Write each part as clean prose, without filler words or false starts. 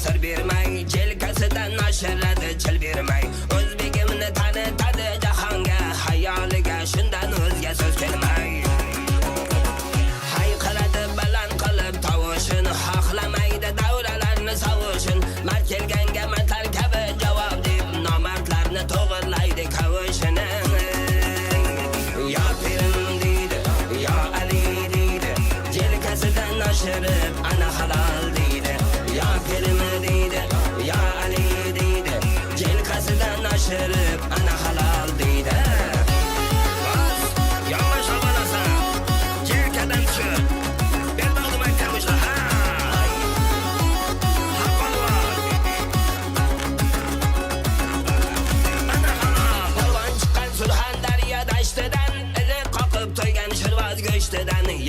sir bermay, jelkasidan nashrladi chil bermay. O'zbegimni tanitadi jahonga, hayoliga shundan o'zga so'z kelmay. Hayqiradi baland qilib tovushini, xohlamaydi davralarni savushin. Mard kelganga matar kabi javob deb nomardlarni to'g'irlaydi kavushini. Ya pirim deydi, ya Ali deydi, jelkasidan nashrib ana halol deydi. Ya pirim deydi, ya Ali deydi, jelkasidan nashrib ana halol deydi. Bas, yavaş havalasa, jelkadan tushib, bel bog'lamay kavushla.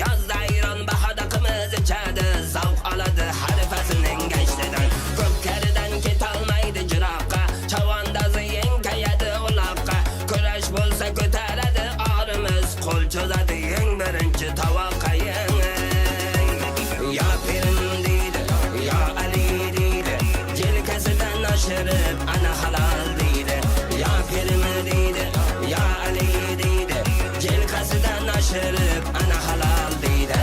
Yozda Iron bahada qimiz ichadi, zavq oladi harfasining gashtidan. Ko'pkaridan ketolmaydi jiroqqa, chavandazi yenkayadi uloqqa. Kurash bo'lsa ko'taradi orimiz, qo'l cho'zadi eng birinchi tovoqqa. Ya pirim deydi, ya Ali deydi, jelkasidan nashrib ana halol deydi. Ya pirim deydi, ya Ali deydi, jelkasidan nashrib ana halol deydi.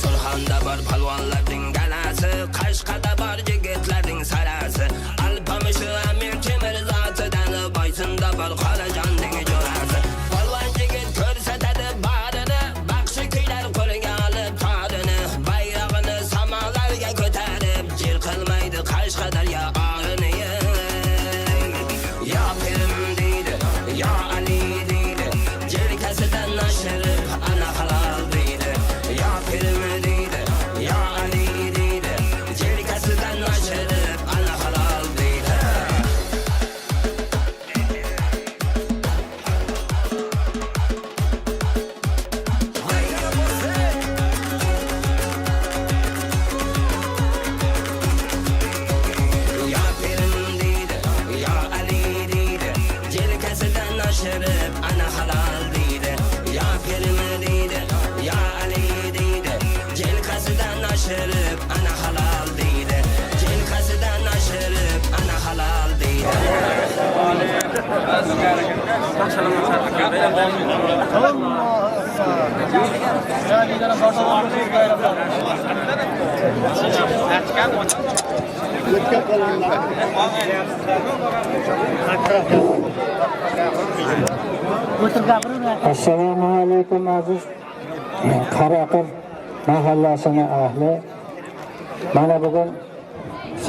Surxonda bor palvonlarning galasi, Qashqada bor yigitlarning sarasi. Alpamushi Amir Temur zotidan, Boysinda bor Qolajonning jo'rasi. Palvon yigit ko'rsatadi barini, baxshi kuylar qo'liga olib todini. Bayrog'ini samolarga ko'tarib, jil qilmaydi Qashqadaryo orini. Ya pirim deydi, ya Ali deydi, jelkasidan nashrib ana halol deydi. Ya pirim deydi, ya Ali deydi, jelkasidan nashrib ana halol deydi. Ya pirim deydi, ya Ali deydi, jelkasidan nashrib ana halol deydi. Ya pirim deydi, ya Ali deydi, jelkasidan nashrib ana halol deydi. Jelkasidan nashrib ana halol deydi. Assalomu alaykum aziz Qaraqir mahallasining ahli. Mana bugun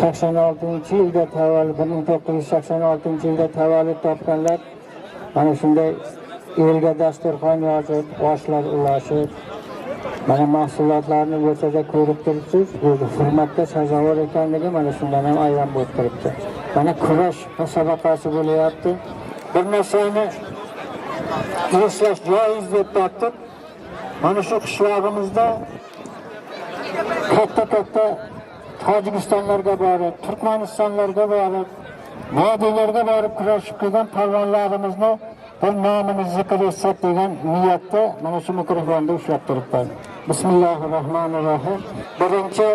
86-yilda tavallud 1986-yilda tavallud topganlar mana shunday elga dasturxon yozib, oshlar ulashib, mana mahsulotlarni o'rtada ko'rib turibsiz. Bu hurmatga sazovor ekanligi mana shundan ham ayon bo'lib turibdi. Mana kurash musobaqasi bo'lyapti. Bir narsani eslash joiz deb topdik. Mana shu qishlog'imizda katta Tojikistonlarga borib, Turkmanistonlarga borib, vodiylarga borib kurashib kelgan palvonlarimizni bir nomini zikr etsak degan niyatda mana shu mikrofonni ushlab turibman. Bismillahirrohmanirrohim. Birinchi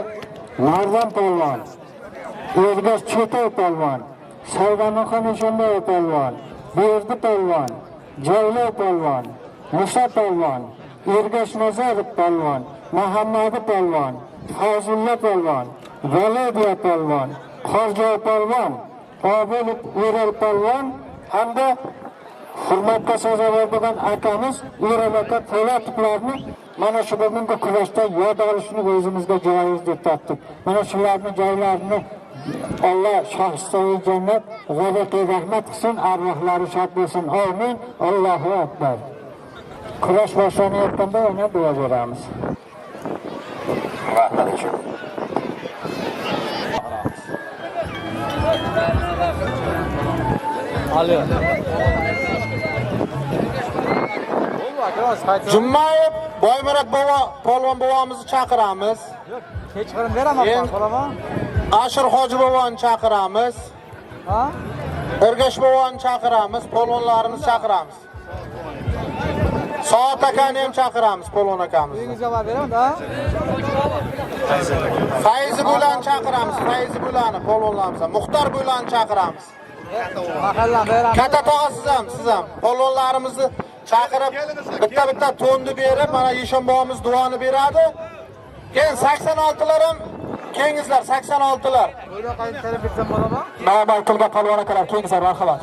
Mardan palvon, Ergash Chetoy palvon, Savdamuxon Eshonboyev palvon, Berdi palvon, Joylay palvon, Musa palvon, Ergash Nazarov palvon, Muhammad palvon, Fazullah palvon, Valadiya palvon, Qorjoy palvon, Qobilov Ural palvon hamda hurmatga sazovor bo'lgan akamiz Ural aka Po'latovlarni mana shu bugungi kurashda yod olishni o'zimizga joiz deb topdik. Mana shularni joylarini Allah şahsiy jannat g'azati rahmat qilsin, arvohlari shod bo'lsin. Amin. Allohu akbar. Kurash boshlanayotganda yana duo beramiz. Rahmat uchun. Jummayev Boymurat bova polvon bovomizni chaqiramiz. Kechqurun beraman polvon. Ashir Hoji bovoni chaqiramiz. Ergash bovoni chaqiramiz, polvonlarimiz chaqiramiz. Soat akani ham chaqiramiz, polvon akamizni. Uyingizga javob beraman-da. Fayzi Bulani chaqiramiz, Fayzi Bulani polvonlarimizdan. Muxtor Bulani chaqiramiz. Mahallam beramiz. Katta tog'a siz ham polvonlarimizni chaqirib bitta to'nni berib, mana Yeshon bobomiz duoni beradi. Keyin 86lar ham kengizlar, 86lar. Buyurun qayta talab etsam bo'ladimi? Mana tilga polvon akalar kengizlar, marhamat.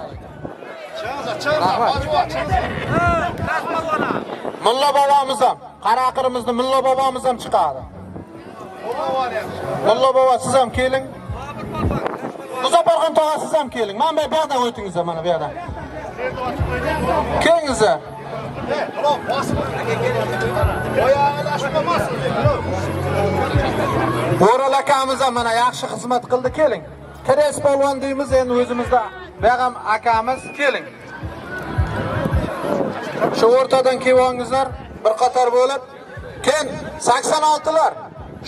Mulla bobomiz ham, Qaraqirimizni Mulla bobomiz ham chiqadi. Mulla bobo siz ham keling. Muzaffarxon tog'a siz ham keling. Mana bu yerdan o'tingiz, mana bu yerdan. Kelingizlar. Bo'ral akamiz ham mana yaxshi xizmat qildi, keling. Kres polvon deymiz endi o'zimizda. Beg'am akamiz keling. Shu o'rtadan kelingizlar, bir qator bo'lib. Keyin 86lar.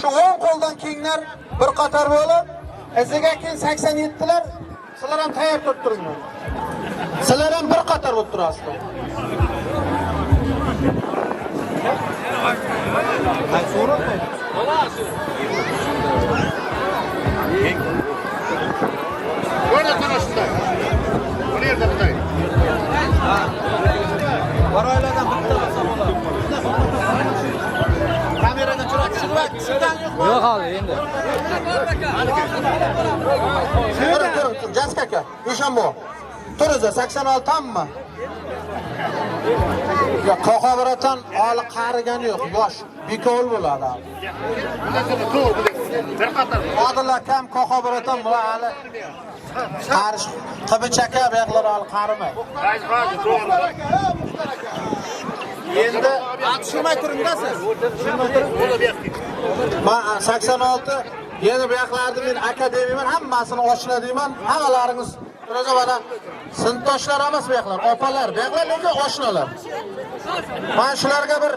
Shu 10 qo'ldan kenglar bir qator bo'lib, iziga keyin 87lar. Sizlar ham tayyor turib turinglar. Sizlar ham bir qator bo'lib turasizlar. Varaylardan bitta bo'lsa bo'ladi. Kameradan chiqib, yo'q hali endi. Tur, Jask aka, Yeshon bobo. Turiz 86 tammi? Ya qo'qabratan oli qarigani yo'q, yosh, bekol bo'ladi. Bir qator. Odil akam qo'qabratan bular hali qarish, qibichaka buyoqlar hali qarimay. Endi tushunmay turingda siz. Men 86 yana bu yoqlarda men aka deyman, hammasini oshna deyman. Hammalaringiz o'zi mana sinfdoshlar emas bu yoqlar, opalar, bu yoqlar lekin oshnalar. Men shularga bir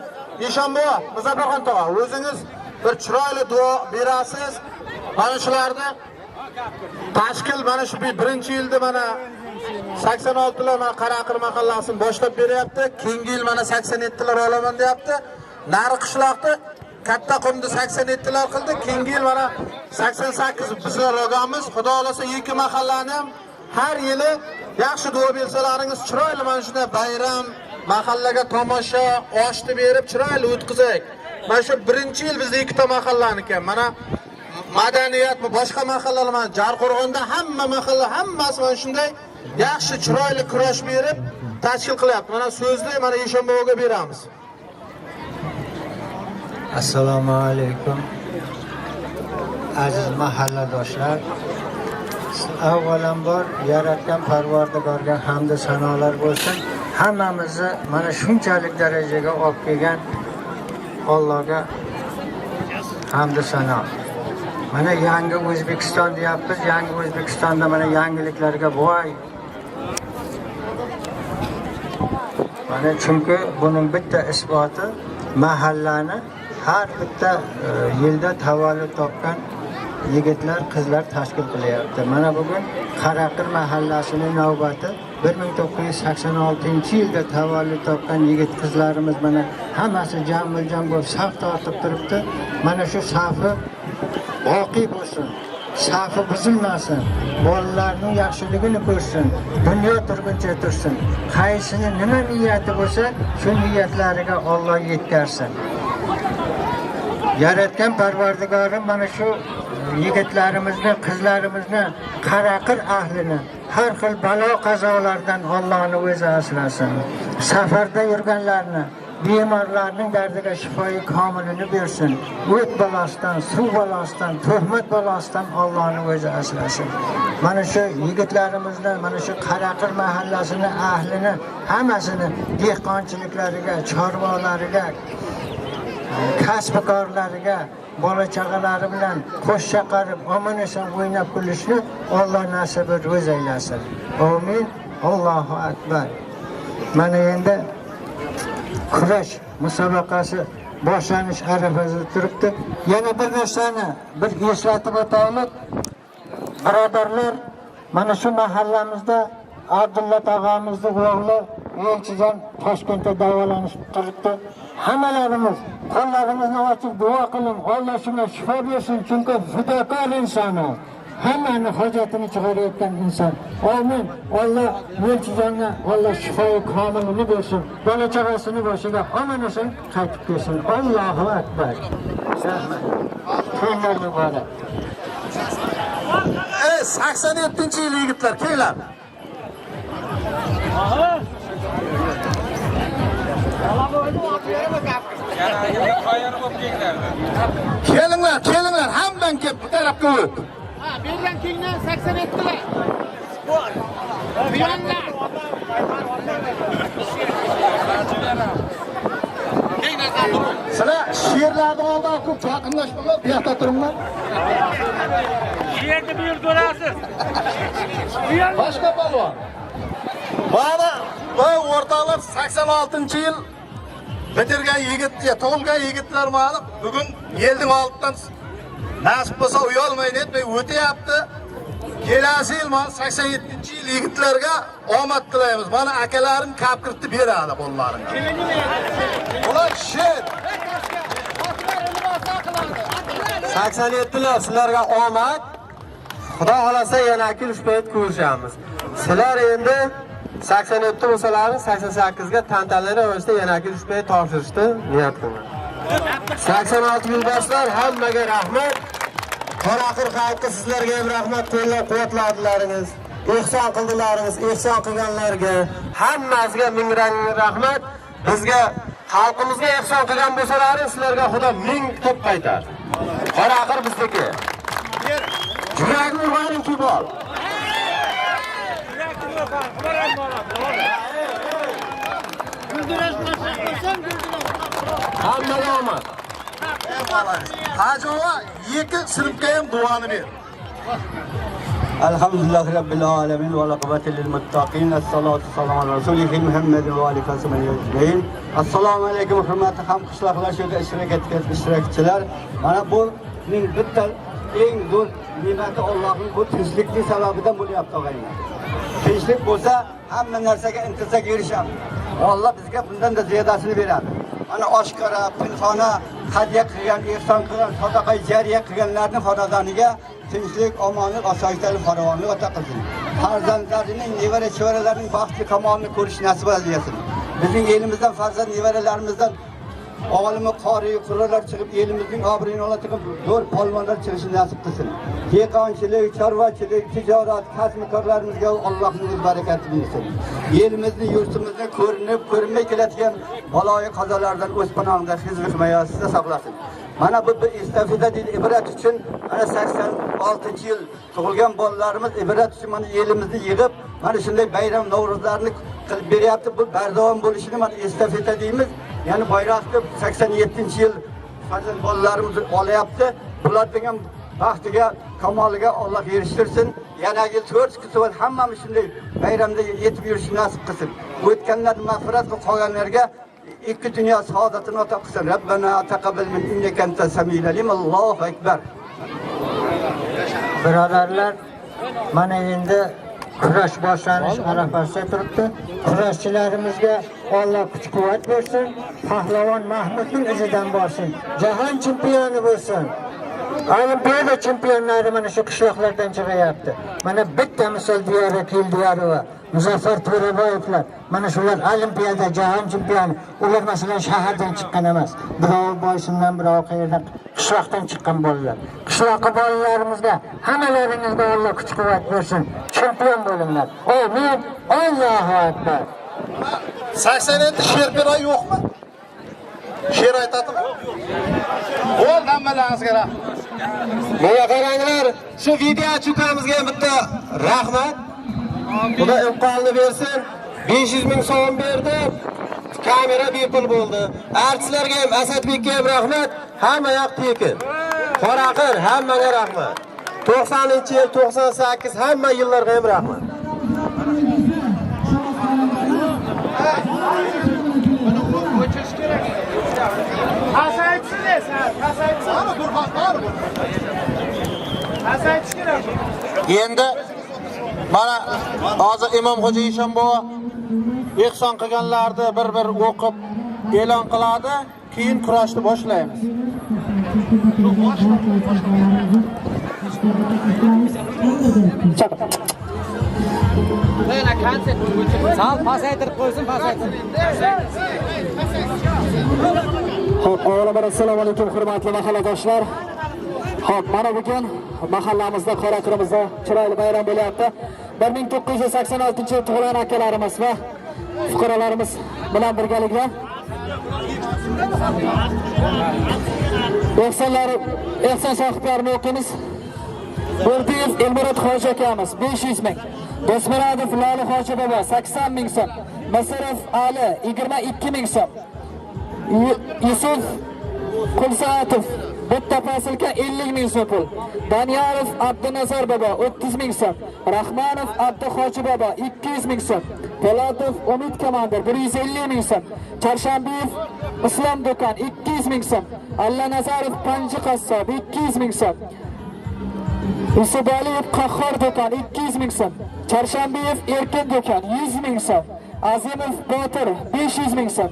Yeshon bobo, Muzaffarxon tog'a, o'zingiz bir chiroyli duo berasiz. Mana shularni tashkil mana shu birinchi yilda mana 86lar mana Qaraqir mahallasini boshlab beryapti. Keyingi yil mana 87lar olaman deyapti. Nari qishloqda katta qumda 87lar qildi. Keyingi yil mana 88 bizlar ro'gamiz. Xudo xolasa ikki mahallani ham har yili yaxshi duo bersalaringiz chiroyli mana shunday bayram, mahallaga tomosha, oshni berib chiroyli o'tkazaylik. Mana shu birinchi yil bizning ikkita mahallaniki. Mana madaniyat boshqa mahallalar mana Jarqo'rg'onda hamma mahalla hammasi mana shunday yaxshi chiroyli kurash berib tashkil qilyapti. Mana so'zni mana Yeshon boboga beramiz. Assalomu alaykum. Aziz mahalladoshlar, avvalambor yaratgan Parvardigorga hamd va sanolar bo'lsin. Hammamizni mana shunchalik darajaga olib kelgan Allohga hamd va sano. Mana yangi O'zbekiston deyapmiz. Yangi O'zbekistonda mana yangiliklarga voy. Mana chunki buning bitta isboti mahallani har bitta yilda tavallud topgan yigitlar, qizlar tashkil qilyapti. Mana bugun Qaraqir mahallasining navbati 1986-yilda tavallud topgan yigit qizlarimiz mana hammasi jam-jam bo'lib saf tortib turibdi. Mana shu safi boqiy bo'lsin. Safi buzilmasin. Bolalarning yaxshiligini ko'rsin. Dunyo turguncha tursin. Qaysini nima niyati bo'lsa, shu niyatlariga Alloh yetkazsin. Yaratgan Parvardigorim mana shu yigitlarimizni, qizlarimizni, Qaraqir ahlini har xil balo qazolardan Allohning o'zi asrasin. Safarda yurganlarni, bemorlarning dardiga shifoyi komilini bersin. O't balosidan, suv balosidan, tuhmat balosidan Allohning o'zi asrasin. Mana shu yigitlarimizni, mana shu Qaraqir mahallasini ahlini hammasini dehqonchiliklariga, chorvalariga, kasbkorlariga, bola chaqalari bilan qo'sh chaqirib, omon-eson o'ynab kulishni Alloh nasib ro'z aylasin. Amin. Allohu akbar. Mana endi kurash musobaqasi boshlanish arafasida turibdi. Yana bir narsani bir eslatib o'taylik. Birodarlar, Mana shu mahallamizda Abdulla tog'amizning o'g'li Elchijon Toshkentda davolanib turibdi. Hammalarimiz qo'llarimizni ochib duo qiling, Alloh shunga shifo bersin, chunki fidokor inson. Hammani hojatini chiqarayotgan inson. Amin. Alloh Elchijonga Alloh shifoi komilini bersin. Bola chaqasini boshiga omon-eson qaytib kelsin. Allohu akbar. Rahmat. Muborak. 87-yil yigitlar, kelinglar. Kelinglar, hamdan kelib bu tarafga o't. Ha, bergan kengdan 87'lar. Buyonlar. Sizlar sherlarni oldiga ko'p yaqinlashmanglar, bu yoqda turinglar. Yerni buyur ko'rasiz. Boshqa polvon. Mana bu o'rtoqlar 86-yil bitirgan yigit, tug'ilgan yigitlar mana bugun yelning oldidan nasib bo'lsa uyolmayni etmay o'tyapti. Kelasi yil mana 87-yil yigitlarga omad tilaymiz. Mana akalarim kapkirtni beradi qo'llarimga. Ular sher. 87'lar sizlarga omad. Xudo xolasa yana kelib payt ko'rishamiz. Sizlar endi 87 bo'lsalaring 88 ga tantanali ravishda yana kelib payt topshirishni niyat qilaman. 86 yo'lbarslar hammaga rahmat. Qoraqir xalqi sizlarga ham rahmat, qo'llab-quvvatladilaringiz. Ehson qildilaringiz, ehson qilganlarga hammasiga ming rahmat. Bizga xalqimizga ehson qilgan bo'lsalaring sizlarga Xudo ming top qaytar. Qoraqir bizniki. Yuragini urg'aringki bol. Hammaga omad. Hajova 2 sinfga ham duoni ber. Alhamdulillah Rabbil alamin va laqabati lil muttaqin. Assalatu wassalamu ala rasulih Muhammad va alihi va sahbihi ajmain. Assalomu alaykum hurmatli hamqishloqlar, shuda ishtirok etgan ishtirokchilar. Mana bu men bitta eng zo'r ne'mati Allohning bu tinchlikning sababidan bo'lyapti og'aylar. Tinchlik bo'lsa hamma narsaga intilsak erishamiz. Alloh bizga bundan da ziyodasini beradi. Mana oshkora, pinhona, hadya qilgan, ehson qilgan, sadaqa jariya qilganlarning xonadoniga tinchlik, omonlik, osoyishtalik, farovonlik ata qilsin. Farzandlarining, nevara-chevaralarining baxtli kamolini ko'rish nasib etsin. Bizning elimizdan farzand nevaralarimizdan olimi, qori, qurralar chiqib, elimizning obro'yini oladigan zo'r polvonlar chiqishi nasib qilsin. Dehqonchilik, chorvachilik, tijorat, kasb-korlarimizga Allohning o'z barakatini bersin. Elimizni, yurtimizni ko'rinib, ko'rinmay keladigan baloyi qazolardan o'z panohida hifz himoyasida saqlasin. Mana bu istafida deyil ibrat uchun mana 86-yil tug'ilgan bolalarimiz ibrat uchun mana elimizni yig'ib, mana shunday bayram Navro'zlarni qilib beryapti. Bu bardavom bo'lishini mana estafeta deymiz. Yani bayrakta 87-yil farzand bolalarimiz olyapti. Bularning ham baxtiga, kamoliga Alloh erishtirsin. Yana yil 4 kun hammamiz shunday bayramda yetib yurish nasib qilsin. O'tganlar mag'firat qilib qolganlarga ikki dunyo saodatini ato qilsin. Rabbana taqabbal min innaka antas samiul alim. Allohu akbar. Birodarlar, mana endi kurash boshlanish arafasida turibdi. Kurashchilarimizga Alloh kuch-quvvat bersin. Pahlavon Mahmudning izidan borsin. Jahon chempioni bo'lsin. Olimpiada chempionlari mana shu qishloqlardan chiqyapti. Mana bitta misol Diyora Keldiyorova, Muzaffar To'raboyevlar, mana shular olimpiada jahon chempioni. Ular masalan shahardan chiqqan emas. Birov Boysundan, birov qayerdan qishloqdan chiqqan bolalar. Qishloqqa bolalarimizga hammalaringizga Alloh kuch-quvvat bersin. Chempion bo'linglar. Amin. Allohu akbar. 87 sherpiroy yo'qmi? Sher aytadimi? Bo'l hammalaringizga rahmat. Mana qaranglar, shu video chukamizga bitta rahmat. Xudo imkonini bersin. 500 ming so'm berdi. Kamera bepul bo'ldi. Artistlarga ham, Asadbekka ham rahmat. Hamma yoq tekin. Qoraqir hammaga rahmat. 90-yil, 98 hamma yillarga ham rahmat. Endi Mana hozir Imomxo'ja Eshonboy ehson qilganlarni bir-bir o'qib e'lon qiladi, keyin kurashni boshlaymiz. Sal pasaytirib qo'ysin, pasaytirib. Xo'p, avvalo assalomu alaykum hurmatli mahalladoshlar. Xo'p, mana bugun mahallamizda, Qoraqirmizda chiroyli bayram bo'lyapti. 1986-yil tug'ilgan akalarimiz va fuqarolarimiz bilan birgalikda ehson sohiblarini o'qiymiz. Bo'rdiyev Elmurod Hoji akamiz 500 ming, Dosmurodov Loli Hoji bobo 80 ming so'm, Masarov Ali 22 ming so'm, Yusuf Qulsaatov bitta faslga 50 ming so'm pul, Daniyarov Abdunazar bobo 30 ming so'm, Rahmanov Abduhoji bobo 200 ming so'm, Polatov Umid komandir 150 ming so'm, Charshambiyev Islom do'kon 200 ming so'm, Allanazarov Panji qassob 200 ming so'm, Yusubaliyev Qahhor do'kon 200 ming so'm, Charshambiyev Erkin do'kon 100 ming so'm, Azimov Botir 500 ming so'm,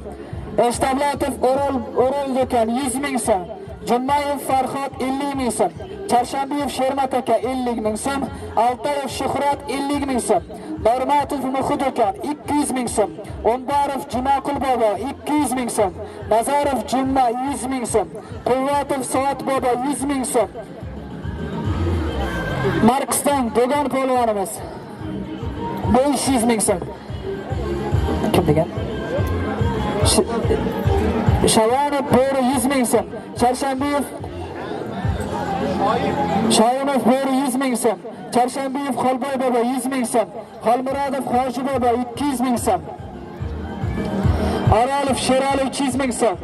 Eshtablatov O'rol do'kon 100 ming so'm, Jummayev Farhod 50 ming so'm, Charshambiyev Shermat aka 50 ming so'm, Altayev Shuhrat 50 ming so'm, Normatov Muxu do'kon 200 ming so'm, O'nbarov Jumaqul bobo 200 ming so'm, Nazarov Jumma 100 ming so'm, Quvvatov Soat bobo 100 ming so'm, Marksdan Do'gon polvonimiz 500 ming so'm. Kim degan? Shayanov Bo'ri 100 ming so'm, Charshambiyev Shoyinov Bo'ri 100 ming so'm, Charshambiyev Xolboy bobo 100 ming so'm, Xolmurodov Hoji bobo 200 ming so'm, Aralov Sherali 300 ming so'm,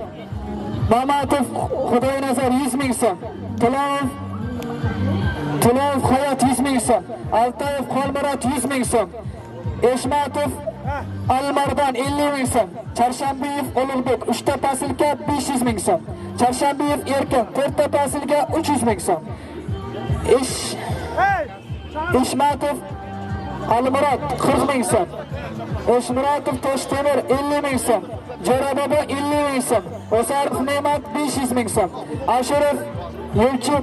Mamatov Xudoynazar 100 ming so'm, Tulov Hayot 100 ming so'm, Altayev Xolmurod 100 ming so'm, Eshmatov Almardan 50 ming so'm, Charshambiyev Ulug'bek 3 ta faslga 500 ming so'm, Charshambiyev Erkin 4 ta faslga 300 ming so'm, Eshmatov Almurod 40 ming so'm, Eshmuratov Toshtemir 50 ming so'm, Jo'rabobo 50 ming so'm, O'sarov Ne'mat 500 ming so'm, Ashirov Yulchiva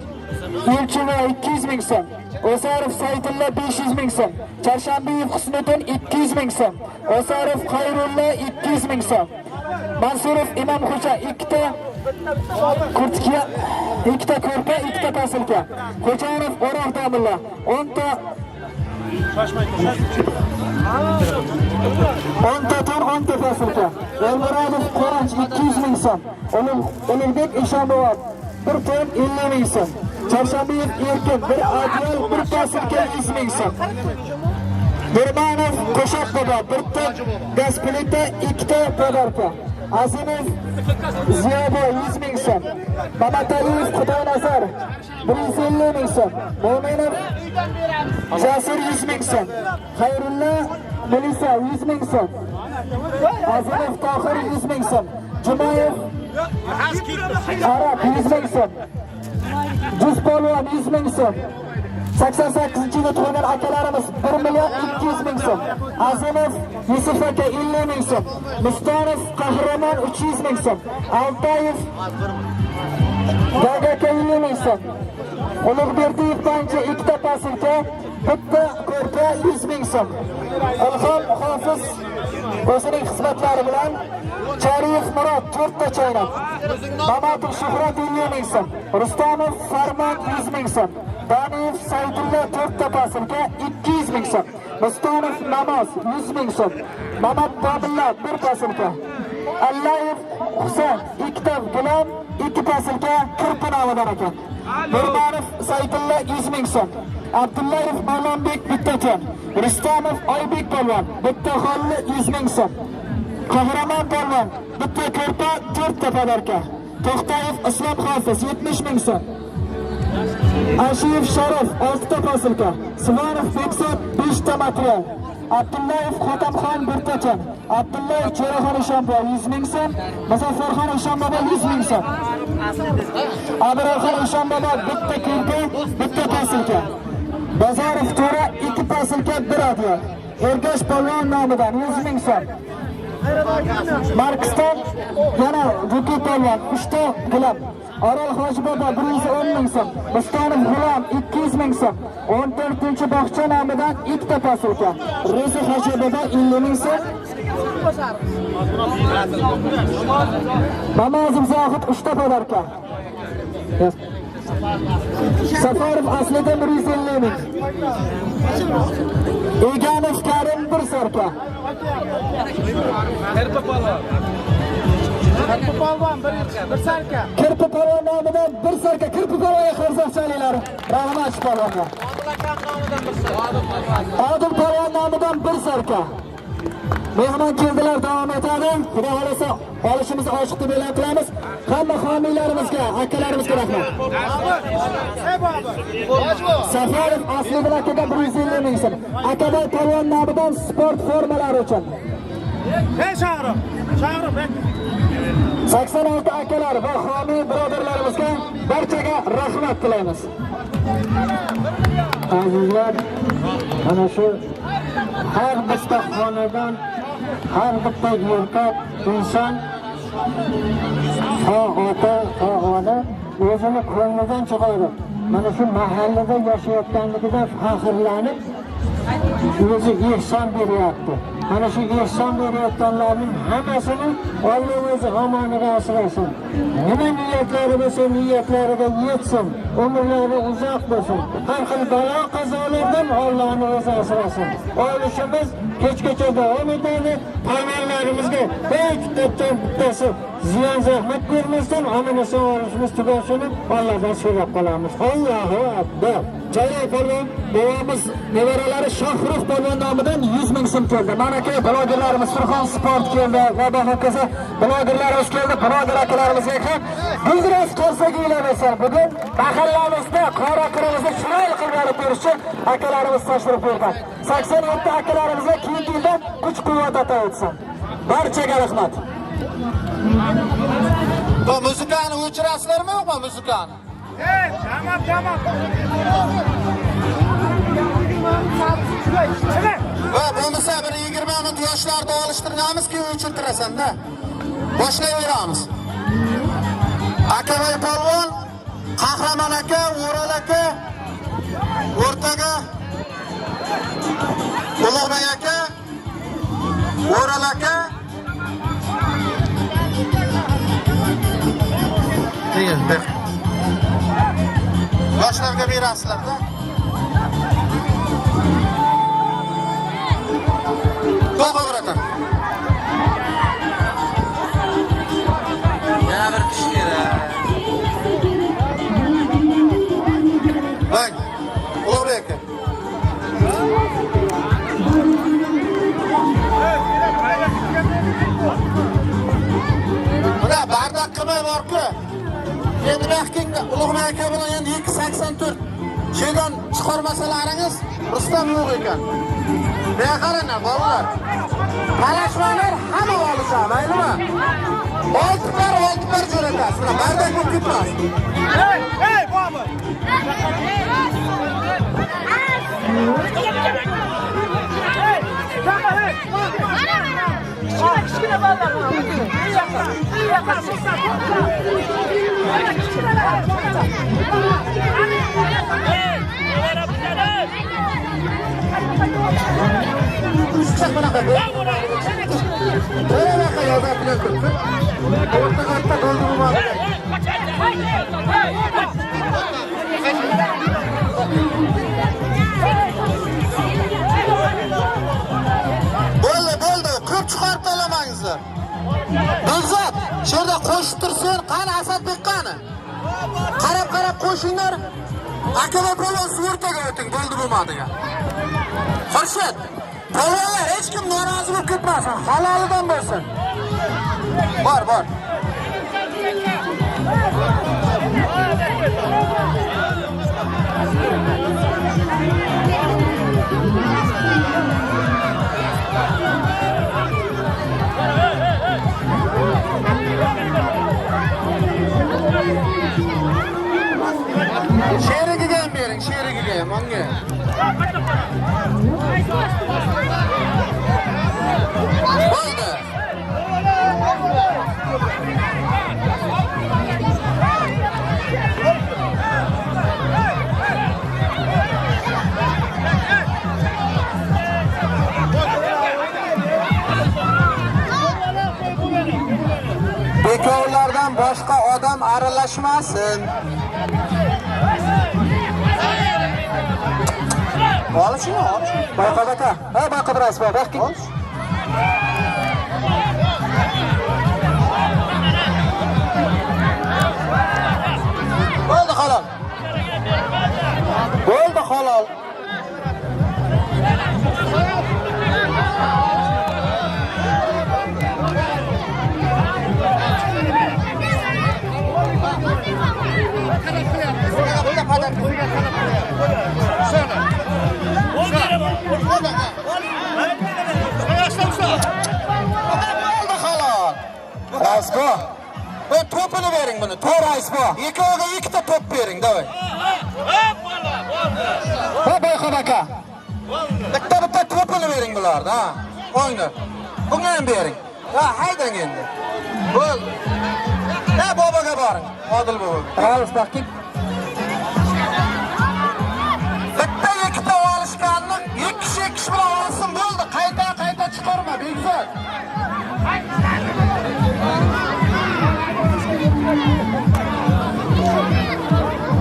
200 ming so'm, O'sarov Saytulla 500 ming so'm, Charshambiyev Husniddin 200 ming so'm, O'sarov Xayrulla 200 ming so'm, Mansurov Imomxo'ja 2 ta kurtka, 2 ta ko'rpa, 2 ta faslga, Xo'janov O'roq Damulla 10 ta ton 10 ta faslga, Elmurodov Qo'ranch 200 ming so'm, Ulug'bek Eshonboy 1 ton 50 ming so'm, Charshambiyev Erkin 1 adyal 1 faslga 100 ming so'm, Durmanov Qo'shoq bobo 1 ta gaz plita 2 ta podarka, Azimov Ziyoboy 100 ming so'm, Mamataliyev Xudoynazar 150 ming so'm, Mo'minov Jasur 100 ming so'm, Xayrulla Melisa 100 ming so'm, Azimov Tohir 100 ming so'm, Jumayev Arab 100 ming so'm, Juspolvon 100 ming so'm, 88-yilda tug'ilgan akalarimiz 1 million 200 ming so'm, Azimov Yusuf aka 50 ming so'm, Mustonov Qahramon 300 ming so'm, Altayev Gagaka 50 ming so'm, Ulug'berdiyev Panji 2 ta faslga 1 ta ko'rpa 100 ming so'm, Ilhom Hofiz o'zining xizmatlari bilan Chariyev Murod 4 ta choynak, Mamatov Shuhrat 50 ming so'm, Rustamov Farmon 100 ming so'm, Daniyev Saydulla 4 ta faslga 200 ming so'm, Mustonov Namoz 100 ming so'm, Mamat Bobulla 1 faslga, Allayev Husayn 2 ta gilam 2 faslga kirpinovidan ekan, Nurmanov Saydulla 100 ming so'm, Abdullayev Ma'lonbek bittacha, Rustamov Oybek polvon bitta xolli 100 ming so'm, Qahramon polvon bitta ko'rpa 4 ta podarka, To'xtayev Islom Hofiz 70 ming so'm, Ashiyev Sharof 6 ta faslga, Simonov Beksot 5 ta material, Abdullayev Xotamxon birtacha, Abdullayev Jo'raxon Eshonboy 100 ming so'm, Muzaffarxon Eshonboy 100 ming so'm, Abirxon Eshonboy bitta ko'rpa 1 ta faslga, Bazarov To'ra 2 faslga bir adiyat. Ergash polvon nomidan 100 ming so'm. Marksdan yana Juki polvon 3 ta gilam. Orol Hojibobo 110 ming so'm. Bustonov G'ulom 200 ming so'm. 14-bog'cha nomidan 2 ta posilka. Reza Hojibobo 50 ming so'm. Namozov Zohid 3 ta podarka. Safarov aslida 150 ming. Eganov Karim 1 sarka. Kirpipolvon bir sarka. Kirpipolvon nomidan 1 sarka. Kirpipolvonga qarzoqchalilar. Rahmat polvonga. Odil polvon nomidan 1 sarka. Mehmon keldilar, davom etadi. Xudo xolasa olishimizni ochiq deb e'lon qilamiz. Hamma homiylarimizga, akalarimizga rahmat. Safarov Asliddin akaga 150 ming so'm. Akaboy polvon nomidan sport formalari uchun. Shag'rim. 86 akalar va homiy birodarlarimizga barchaga rahmat tilaymiz. Azizlar, mana shu har bitta xonadon, har bitta yurtda inson ota, ona o'zini ko'nglidan chiqarib, mana shu mahallada yashayotganligidan faxrlanib, o'zi ehson beryapti. Mana shu ehson berayotganlarning hammasini Alloh o'zi omonida asrasin. Nima niyatlari bo'lsa, niyatlariga yetsin. Umrlari uzoq bo'lsin. Har xil balo qazolardan Allohning o'zi asrasin. Olishimiz kechgacha davom etadi. Palonlarimizga hech bittasi ziyon zahmat ko'rmasdan omonatga olishimiz tugashini Allohdan so'rab qolamiz. Allohu akbar. Jalol polvon bobomiz nevaralari Shohrux polvon nomidan 100 ming so'm keldi. Mana aka blogerlarimiz Surxon Sport keldi va hokazo blogerlarimiz keldi. Bloger akalarimizga ham biznes qarsagilar esa bugun mahallamizda qora qirimizni chiroyli qilib olib berishchi akalarimiz tashrif buyurdi. 87 akalarimizga keyingi yilda kuch-quvvat ato etsin. Barchaga rahmat. Bu muzikani o'chirasizlarmi yo'qmi muzikani? Tamam. Va bo'lmasa bir 20 minut yoshlarni olishtiramiz, keyin o'chirtirasan-da. Boshlayveramiz. Akaboy polvon, Qahramon aka, O'ral aka, o'rtaga Ulug'bek aka, O'ral aka. Deyildi. Yoshlarga berasizlar-da. To'g'ri. Yana bir kishi kerak. Bak, Ulug'bek aka. Mana bardoq qilmay bor-ku. Endi vaqtingda Ulug'bek aka bilan endi 284 şeydan chiqarmasalaringiz Rustam yo'q ekan. Nega qaranglar bolalar. Palashmalar hamma olishadi, maylimi? Oltilar jo'natasiz. Bardak bo'lib ketmas. Hey, bobo. Kichkina bolalar. Bo'ldi, ko'p chiqarib olamangizlar. Dilzod, shu yerda qo'shib tursin, qani Asadbek qani? Qarab qo'shinglar. Akaboy polvon o'rtaga o'ting, bo'ldi-bo'lmadiga. Xurshid, polvonlar hech kim norozi bo'lib ketmasin, halolidan bo'lsin. Bor. Sherigiga ham bering, sherigiga ham, menga. boshqa odam aralashmasin. Olishing, olishing. Bayqob aka. Ha, bayqob rais bor, baqing. Bo'ldi halol. Bo'ldi halol. Raisbo. Bu topini bering buni. To'g'ri raisbo. Ikkoviga ikkita top bering, davay. Ha, bayqob aka. Bitta topini bering bularda, ha. O'ynar. Bunga ham bering. Ha, haydang endi. Bo'l. Ha, boboga boring. Odil bobo. Rais baqing. Bitta ikkita olishganni ikki kishi bilan olsin bo'ldi. Qayta chiqarma, begzod.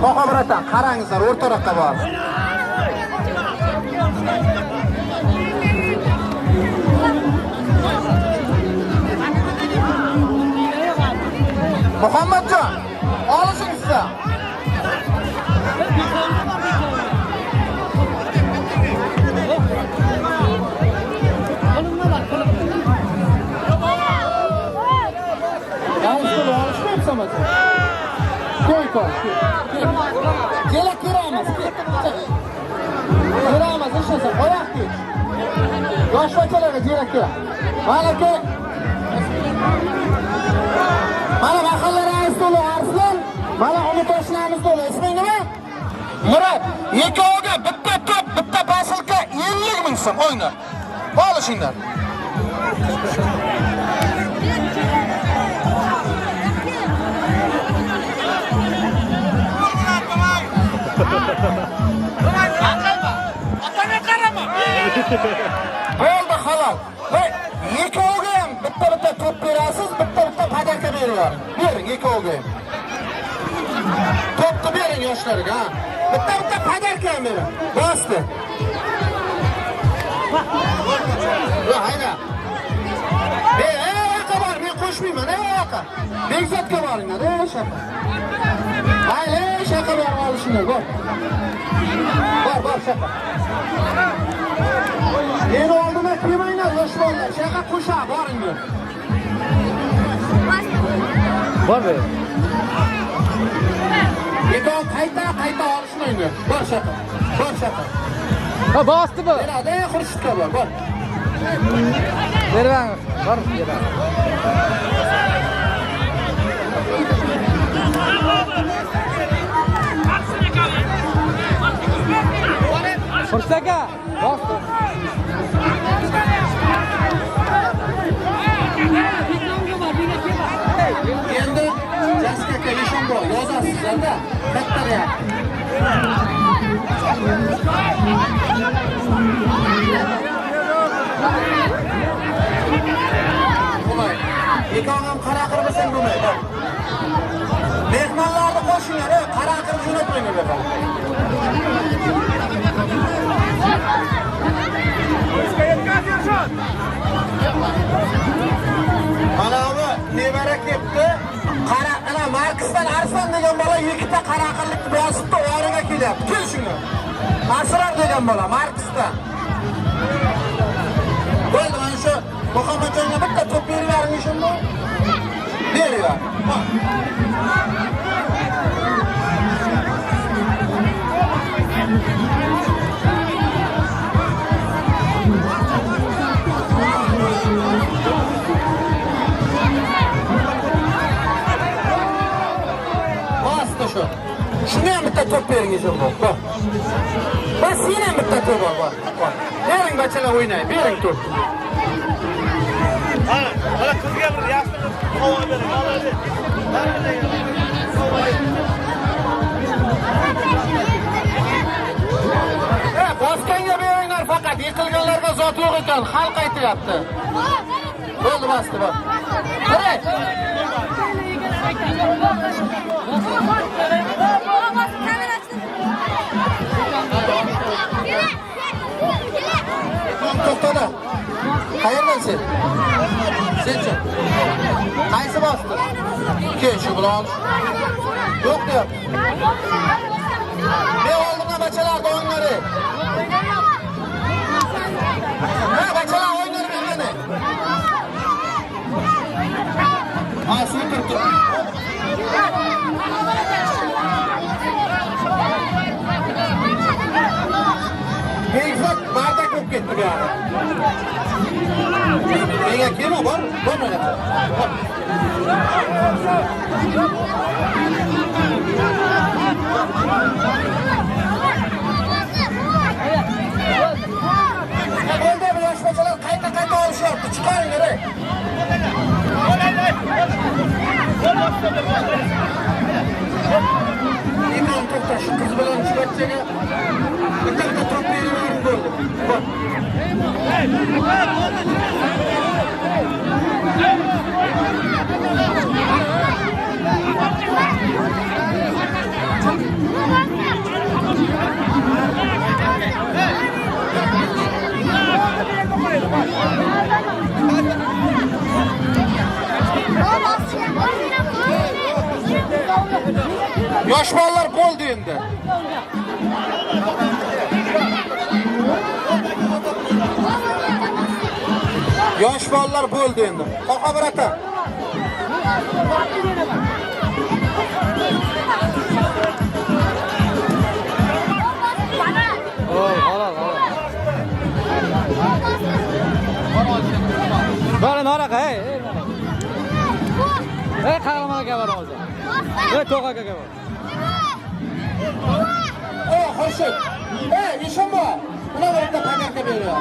Muhobaratan qarangizlar, o'rtaroqqa bor. Muhammadjon, olishingizda. Kelak kiramiz. Kiramiz, ishasa, qo'yaq deydi. Yoshvachalarga kelak kerak. Mana aka. Mana mahalla raisi to'la Arslan, mana uni tashlamiz to'la. Isming nima? Murod. Ikkoviga bitta top, bitta basilka 50 ming so'm o'ynar. Olishinglar. Bo'ldi halol. Ikkoviga ham bitta top berasiz, bitta padarka beravering. Bering ikkoviga. Topni bering yoshlarga, ha. Bitta padarka ham bering. Bosdi. Va hayda. Yoqqa bor, men qo'shmayman, yoqqa. Begzodga boringlar, shaka. Hayli, shaka berib olishinglar, bor. Bor, shaka. Meni oldima kelmanglar, yosh bolalar. Shaka qo'sha, boringlar. Bor be. Yego qayta olishmanglar. Bor shaka. Ha, bosdi bu. Beradi, Xurshidga bor. Berang, bor, berang. Xurshidga, bosdi. Endi jasga kelishim bor. Yozasizlar-da. Kattaga. Bo'lmaydi. Ekonim qara qirmasang bo'lmaydi. Mehmonlarni qo'shinglar, qara qirib jo'natmanglar bu yoqqa. Mana bu nevara ketdi. Qara, ana Marksdan Arslan degan bola ikkita qaraqirlikni bosibdi, o'raga kelyapti. Kelishinglar. Asrar degan bola Marksdan. Bo'ldi, mana shu Muhammadjonga bitta top beringlar shunda. Beringlar. Shuni ham bitta top beringiz bor. Bas, yana bitta top bor. Bering bachalar o'ynay, bering top. Mana qizga bir yaxshi havo bering, Bosganga beringlar faqat, yiqilganlarga zot yo'q ekan, xalq aytayapti. Bo'ldi, bosdi, bor. Qarang. To'xtada. Qayerdan sen? Senchi? Qaysi bosdi? Kel shu bilan ol. Yo'q deyap. Men oldimga bachalarni o'ynari. Ha, bachalar o'ynari meni. Ha, shu turibdi. Bekzod bardak bo'lib ketdi bu yoqda. Menga kelma, bor mana. Bo'ldi, bu yoshbachalar qayta olishyapti. Chiqaringlar. Imon to'xta, shu qiz bilan chiqatchaga bitta top beraverin bo'ldi. Yosh bolalar bo'ldi endi. Yosh bolalar bo'ldi endi. Qoqa birata. Bora naraqa, hey. Hey, qahramon aka bor hozir. Hey, to'q aka bor. Xurshid. Ishim bor. Buna bitta pakarga beriyor.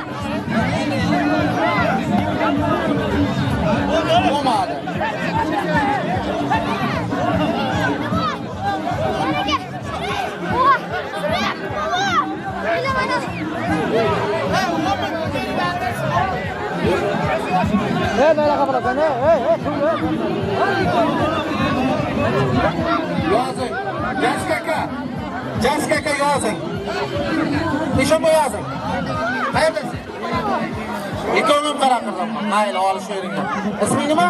Bo'lmadi. Hey, naraqa bo'lasan? Hey. Yozing. Jaskaka yozing. Nishon yozing. Qayerdasan? Ikkovim qarab turdim. Mayli, olishaveringlar. Isming nima?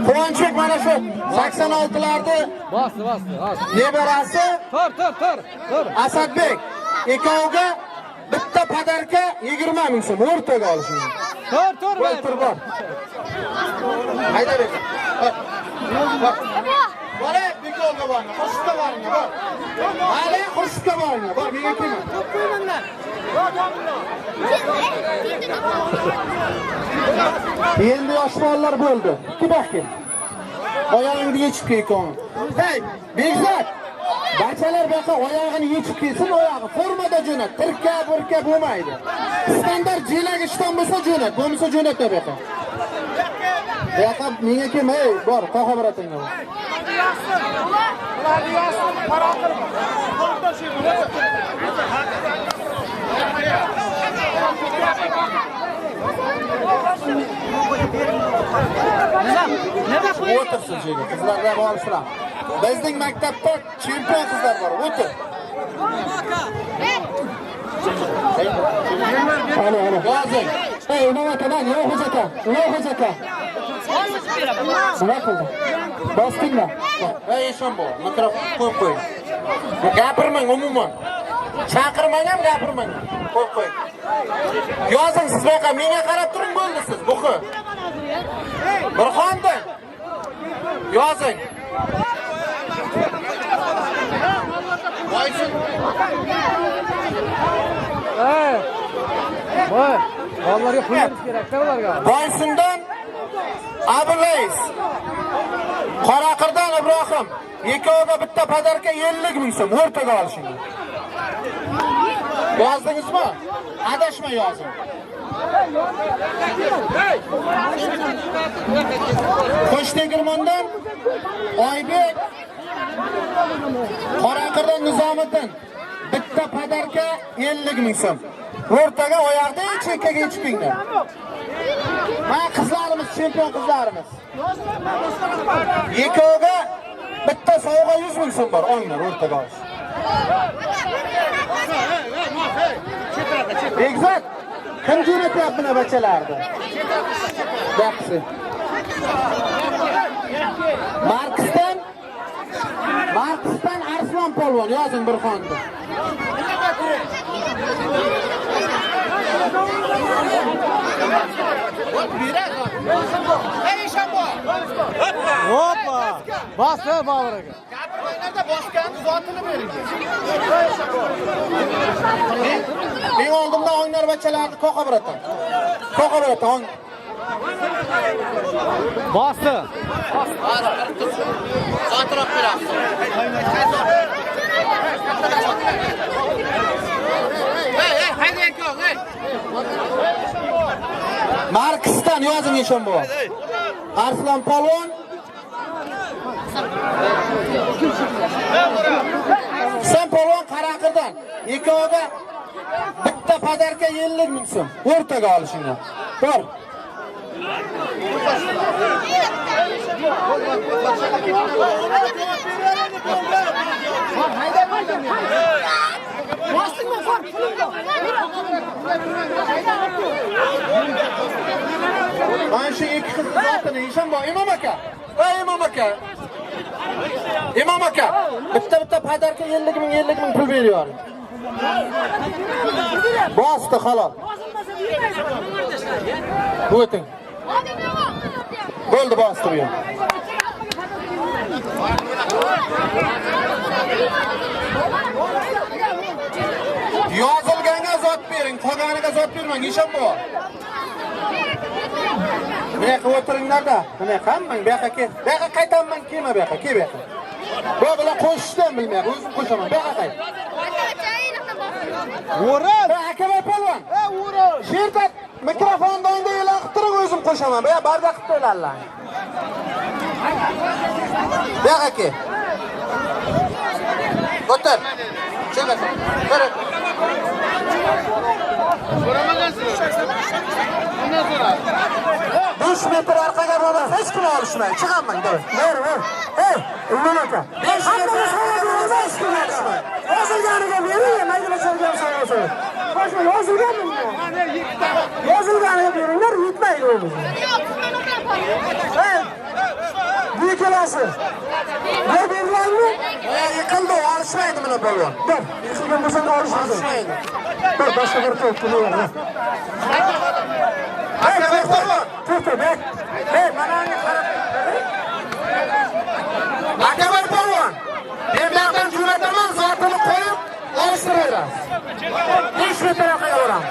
Quvonchbek, mana shu 86larni Bosdi. nevarasi Tur. Asadbek. Ikkoviga bitta padarka 20 ming so'm o'rtaga olishing. Tur. Tur bor. Hayda ber. Bora, Bekovga borma, Xurshidga borma, bor. Hali Xurshidga borma, bor, menga kelma. Endi yosh bolalar bo'ldi. Ikki bakim. Oyog'ingni yechib kelkon. Hey, Bekzod. Bachalar bu yoqqa oyog'ini yechib kelsin, oyog'i formada jo'nat. Tirka bo'lmaydi. Standart jelagi ishton bo'lsa jo'nat, bo'lmasa jo'natma bu yoqqa. Bu yoqqa menga kelma, ey, bor, qoqa biratingga bor. Ularni yozsin, qaror qilma. O'tirsin joyga, qizlarga olishlar. Bizning maktabda chempion qizlar bor, o'tir. Halo. Yozing. Ey, nima qilgan? Yo'q aka. Nima qildi? Bosdingmi? Ey, Eshonbo, mikrofon qo'y. Gapirmang umuman. Chaqirmang ham gapirmang. Qo'y. Yozing siz bu yoqqa, menga qarab turing bo'ldi siz, buxi. Burxondan. Yozing. Boysun. Voy, bolalarga pul berish kerak-da ularga. Boysundan Abulays. Qoraqirdan Ibrohim. Ikkoviga bitta padarka 50 ming so'm o'rtaga olishing. Yozdingizmi? Adashma yozing. Qo'shtegirmondan Oybek, Qoraqirdan Nizomiddin bitta padarka 50 ming so'm. O'rtaga oyoqda chekkaga ichib kelinglar. Mana qizlarimiz, chempion qizlarimiz. Ikkoviga bitta sovg'a 100 ming so'm bor, olinglar o'rtaga olish. Bekzod, kim jo'natyapti buni bachalarni? Yaxshi. Marksdan Arslon polvon yozing bir xonda. Hoppa. Bosdi Bobur aka. Gapirmanglarda bosganni zotini bering. Men oldimda o'ynar bachalarni qo'qa biratan. Bosdi. Zotiroq berasiz. Marksdan yozing ishon bu. Arslon polvon. Sen polvon Qaraqirdan. Ikkoviga bitta padarka 50 ming so'm. O'rtaga olishinglar. Bor. Mana shu ikki qiz zotini ishon bor. Imom aka. Imom aka. Bitta padarka 50 ming pul beriyor. Bosdi xolos. O'ting. Bo'ldi bosdi bu. Yozilganga zot bering, qolganiga zot bermang, ishon bu. Mana qilib o'tiringlarda. Mana hammang bu yoqqa kel. Bu yoqqa qaytaman, kelma bu yoqqa, kel bu yoqqa. Bu bilan qo'shishdan bilmayman, o'zim qo'shaman. Bu yoqqa qayt. O'rin. Akaboy polvon. O'rin. Sherkat mikrofonni o'ngda e'lon qilib turib o'zim qo'shaman. Bu yoqqa barda qilib qo'yinglar. Bu yoqqa kel. O'tir. Chiq. Qara. Bundan sonra 5 metr orqaga borib hech kim olishmaydi. Chiqaman, dur. Ver. Hey, Imom aka. 5 metr orqaga borib hech kim olishmaydi. Yozilganiga bering, mayda so'rgan savol. Boshqa yozilganmi? Yozilganiga beringlar, yetmaydi u bizga. Hey, bu kelasi. Ne beringlarmi? Yiqildi, olishmaydi mana polvon. Dur, yiqilgan bo'lsa olishmaydi. Dur, boshqa bir to'p qilaver. Hey, bek. Hey, mana uni qarab. Akaboy polvon. Men buyoqdan jo'nataman, zotini qo'yib, olishtiramiz. 5 metr orqaga boramiz.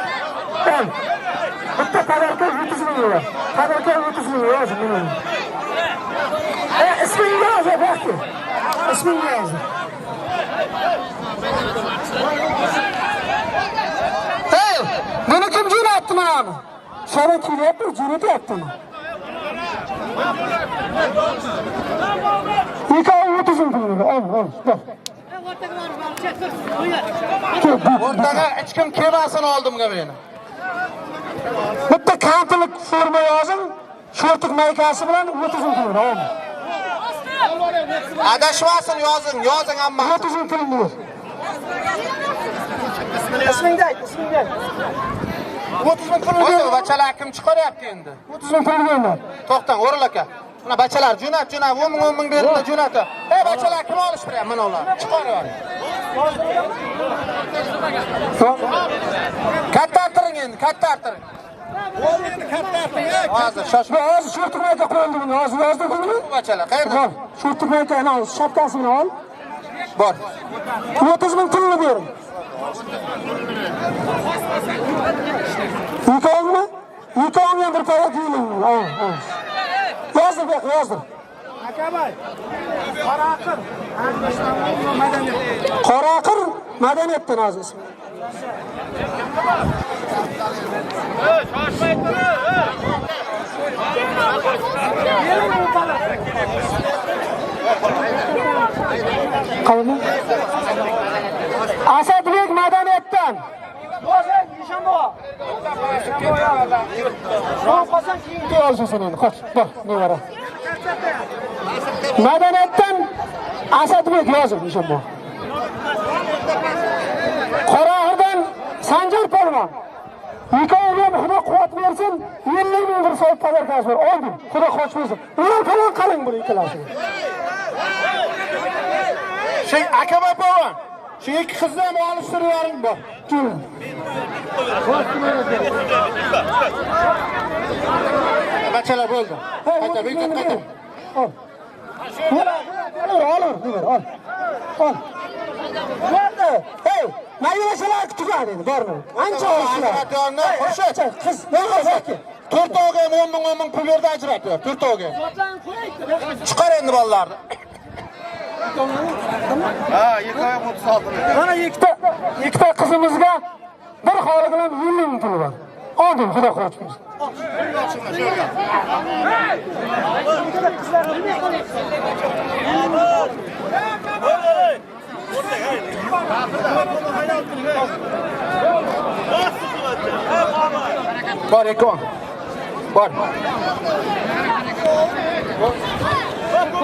Bitta padarka 30 ming euro. Padarka 30 ming euro yozing. Ismingiz yo'q, baxti. Ismingiz yozing. Hey, meni kim jo'natdi mana? Şöyle kelyapti, jo'natyaptimi? Ikkovi 30 ming pul. Ol. O'rtaga hech kim kelmasin oldimga meni. Bitta kamplik forma yozing, shortik maykasi bilan 30 ming pul. Ol. Adashmasin yozing amma. 30 ming pul ber. Ismingni ayt. 30 ming pul ber. Bachalar kim chiqaryapti endi? 30 ming pul berlar. To'xtang, O'ril aka. Mana bachalar jo'nat, 10 ming beringlar jo'natdi. Ey bachalar kim olishtiryapti mana ular? Chiqaryapti. Katta artiring endi, katta artiring. Hozir shoshma, hozir shortmayga qo'yildi buni, hozir yozdingmi? Bachalar, qayerda? Shortmayga ol, shapkasini ol. Bor. 30 ming pulni bering. Yıkağımdan bir para değilim. Yazdır. Akaboy. Qaraqir madaniyetten az ismi. Kavmi? Asadbek madaniyetten. Olsun endi, qoch. Bor, nevara. Madaniyatdan Asadbek yozib o'sha bu. Qoraxirdan Sanjar Polvon. Ikkoviga Xudo quvvat bersin, 50 ming so'm padarkasi bor. Oldim. Xudo qochmasin. Ular falan qaling buni ikkalasi. Şey akaba polvon. Shu ikki qizni ham olishtirib yuboring bor. Bachalar bo'ldi. Qayta, bekor qayta. Ol. Ol. Nerede? Hey, mayyaşalar tugadi endi, bormi? Ancha olishlar. Qo'sha, qiz, nega? To'rtovga 10 ming pul berdi ajratib, to'rtovga. Chiqar endi bolalarni. Ha, yekaya 36. Mana ikkita qizimizga bir xoli bilan 50 ming pul bor. Oldim, Xudo qochmasin. Bor ekon. Bor.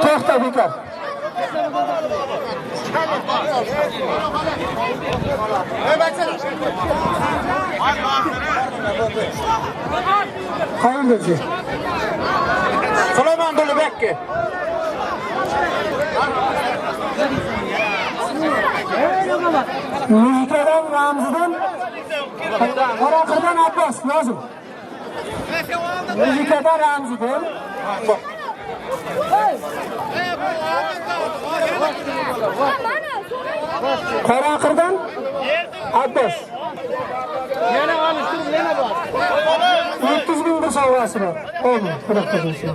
To'xta bekor. Qayerda? Sulaymon Dulbekki. Muzikadan Ramzidan Qoraxirdan Abbos yozim. Muzikadan Ramzidan Qoraxirdan Abbos. Yana olishtirib, yana bor. 300 ming sovg'asi bor. Oldi, Xudo qo'ysin.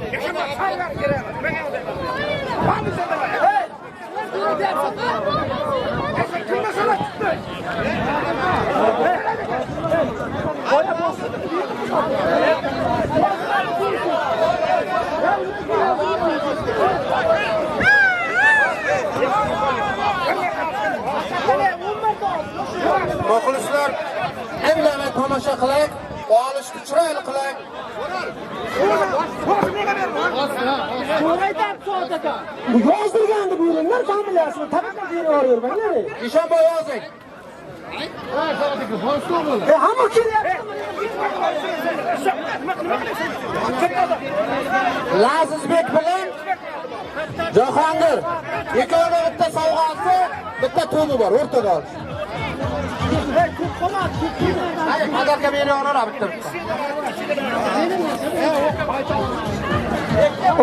Muxlislar, indamay tomosha qiling, olishni chiroyli qiling. Yozdirgandi buyuringlar, familiyasini tabiqqa beravermanglar. Ishonboy yozing. Hamma kelyapti. Lazizbek bilan Jahongir ikkovida bitta sovg'asi, bitta to'ni bor, o'rtada olish. Hayır, padarka beraverlar bitta.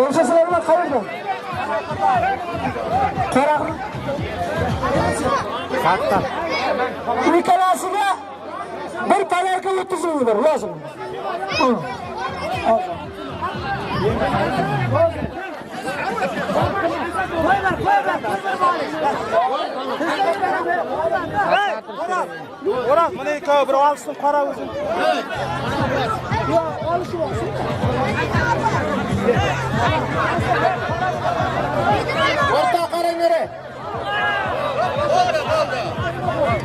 O'sha sizlar qayerda? Qoraxir. Katta. Ikkalasiga bir padarka 30 ming bor, lozim. O'raq, mana ikkovi bir olishsin, qora o'zim. O'rta qaranglar.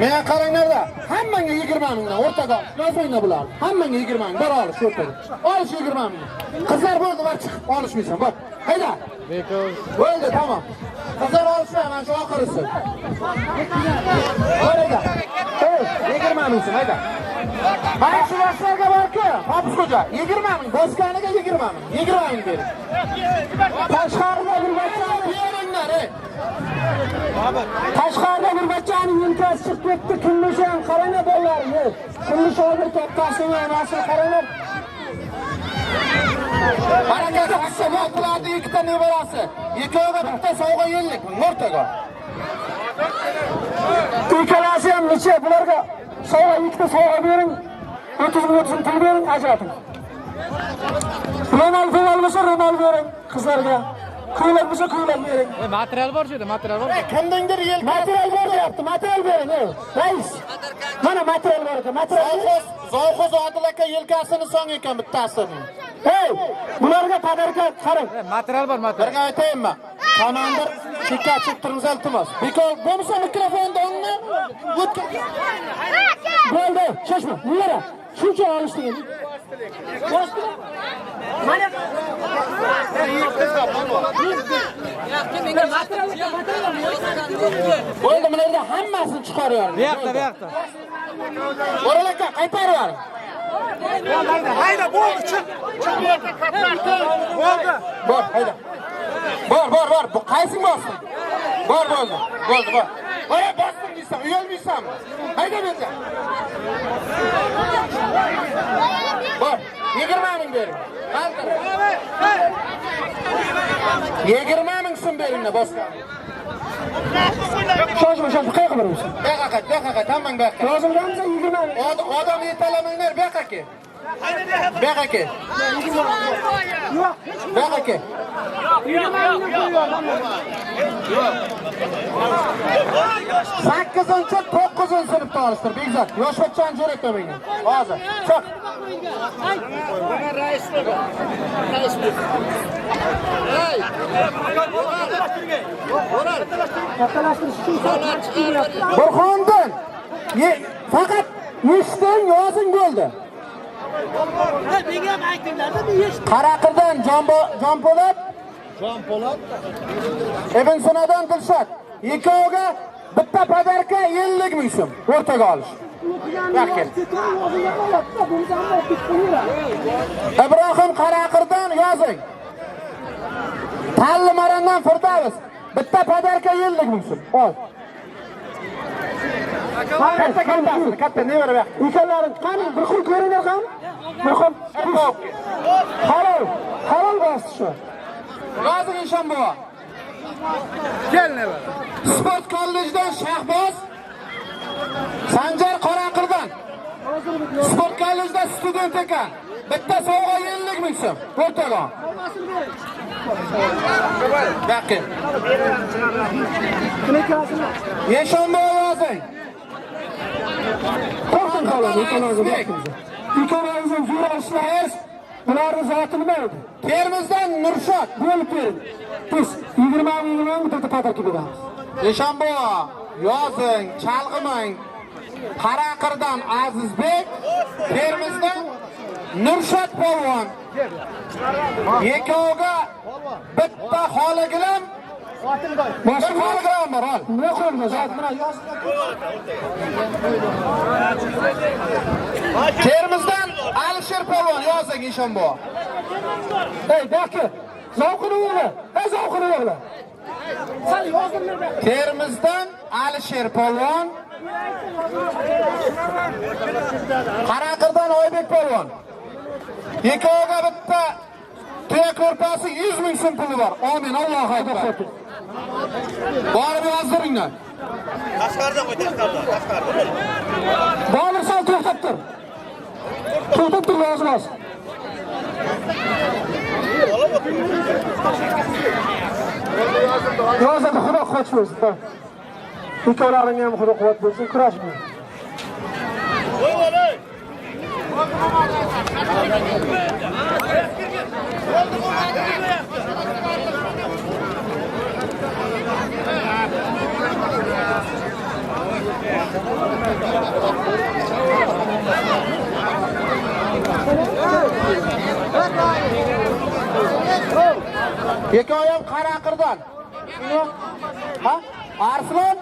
Menga qaranglar-da. Hammangga 20 mingdan o'rtaga yozinglar bular. Hammangga 20 ming, bir olish o'rtaga. Olish 20 ming. Qizlar bo'ldi, bor chiqib olishmaysan, bor. Hayda. Bo'ldi, tamam. Qizlar olishmayman, mana shu oxirisi. Bo'ldi. Hey, 20 ming, hayda. Mana shu narsaga borku, Hofuz xo'ja, 20 ming, boskaniga 20 ming. 20 ming bering. Tashqarida bir bachani beringlar, ey. Tashqarida bir bachani yelkasi chiqib ketdi, kunlisham qaranglar bolalar. Kunlish hozir kattasini onasini qaranglar. Baraka Ashabot qiladi ikkita nevarasi. Ikkoviga bitta sovg'a 50 ming o'rtaga. Ikkalasi ham necha bularga sovg'a ikkita sovg'a bering. 30 ming pul bering, ajrating. Ronaldo bo'lsa Ronaldo bering qizlarga. Ko'ylak bo'lsa ko'ylak bering. Material bor shu yerda, material bor. Kimningdir yelkasi Material bor deyapti, material bering. Rais. Mana material bor ekan, material. Zavxoz Odil aka yelkasini song ekan bittasini. Hey, bularga padarka qarang. Material bor, material. Birga aytaymi? Komandir chekka chiqtirimiz iltimos. Bekor bo'lmasa mikrofonni o'tgan. Bo'ldi, shoshma. Niyara. Shuncha olishdingiz. Mana bo'ldi, mana yerda hammasini chiqaryapman. Bu yoqda. O'ral aka, qaytarib yuboring. Hayda, bo'ldi, chiq. Bu yerga qatnashdi. Bo'ldi. Bor, hayda. Bor. Bu qaysing bossin? Bor, bo'ldi. Oya bosdim deysan, uyalmaysanmi? Hayda bersa. Bor, 20 ming bering. Qancha? 20 ming so'm beringlar boshqa. Shoshma, qayerga boryapsan? Beqaqa, hammang beqaqa. Rozimdanmisan 20 ming? Odam yetalamanglar, beqaqa. Beqaqa. Yo'q. Beqaqa. 8-9 sinfda olishdir, Bekzod. Yoshbachchani jo'ratma menga. Hozir. Chiq. Burxondan faqat eshitding, yozing bo'ldi. Qaraqirdan Jon Po'lat. Ibn Sinodan Dilshod. Ikkoviga bitta podarka 50 ming so'm o'rtaga olish. Yaxshi. Ibrohim Qaraqirdan yozing. Talli Marandan Firdavs. Bitta podarka 50 ming so'm. Ol. Katta ne var be? İkalarin qani bir xil ko'ringlar qani? Bir xil. Halol bas shu. Yozing Eshonbobo. Kelne bor. Sport kollejdan Shahboz. Sanjar Qoraqirdan. Sport kollejda student ekan. Bitta sovg'a 50 ming so'm. O'rtaga. Bakın. Eshonbobo yozing. Qo'rqing qoladi, ikkalangizning zo'rashlaringiz bularning zoti nima edi? Termizdan Nurshod bo'lib bering. Biz 20 ming bitta podarka beramiz. Eshonbobo yozing, chalg'imang. Qaraqirdan Azizbek, Termizdan Nurshod polvon. Ikkoviga bitta xoligilam. Boshqa xoligilam bor, ol. Nima qo'yamiz? Mana yozib. Termizdan Alisher polvon yozing Eshonbobo. Ey, baki, zavqini o'g'li. Zavqini o'g'li. Sen yozinglar. Termizdan Alisher polvon. Qaraqirdan Oybek polvon. Ikkoviga bitta tuya ko'rpasi 100 ming so'm puli bor. Amin, Allohu akbar. Borib yozdiringlar. Tashqarida qo'y, tashqarida. Bo'lsa to'xtab tur. To'xtab tur, yozmas. Yozadi, Xudo qoch bo'lsin. Ikkovlaringga ham Xudo quvvat bersin, kurashmang. Qo'y bo'lay. Hikoyam Qaraqirdan. Ha? Arslon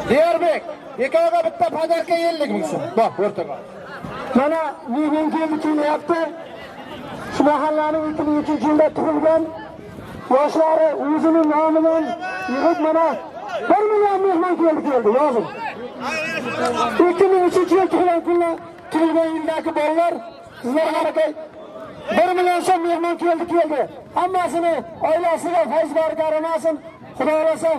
Derbek. Hikoyaga bitta podarka 50 ming so'm. Bor, o'rtaga. Mana mehmon keldi kelyapti. Shu mahallaning 2003-yilda tug'ilgan yoshlari o'zining nomidan yig'ib mana 1 million mehmon keldi, yozing. 2003-yil tug'ilgan yildagi bolalar, sizlar harakay 1 million so'm mehmon keldi. Hammasini oilasiga fayz baraka olmasin. Xudo xolasa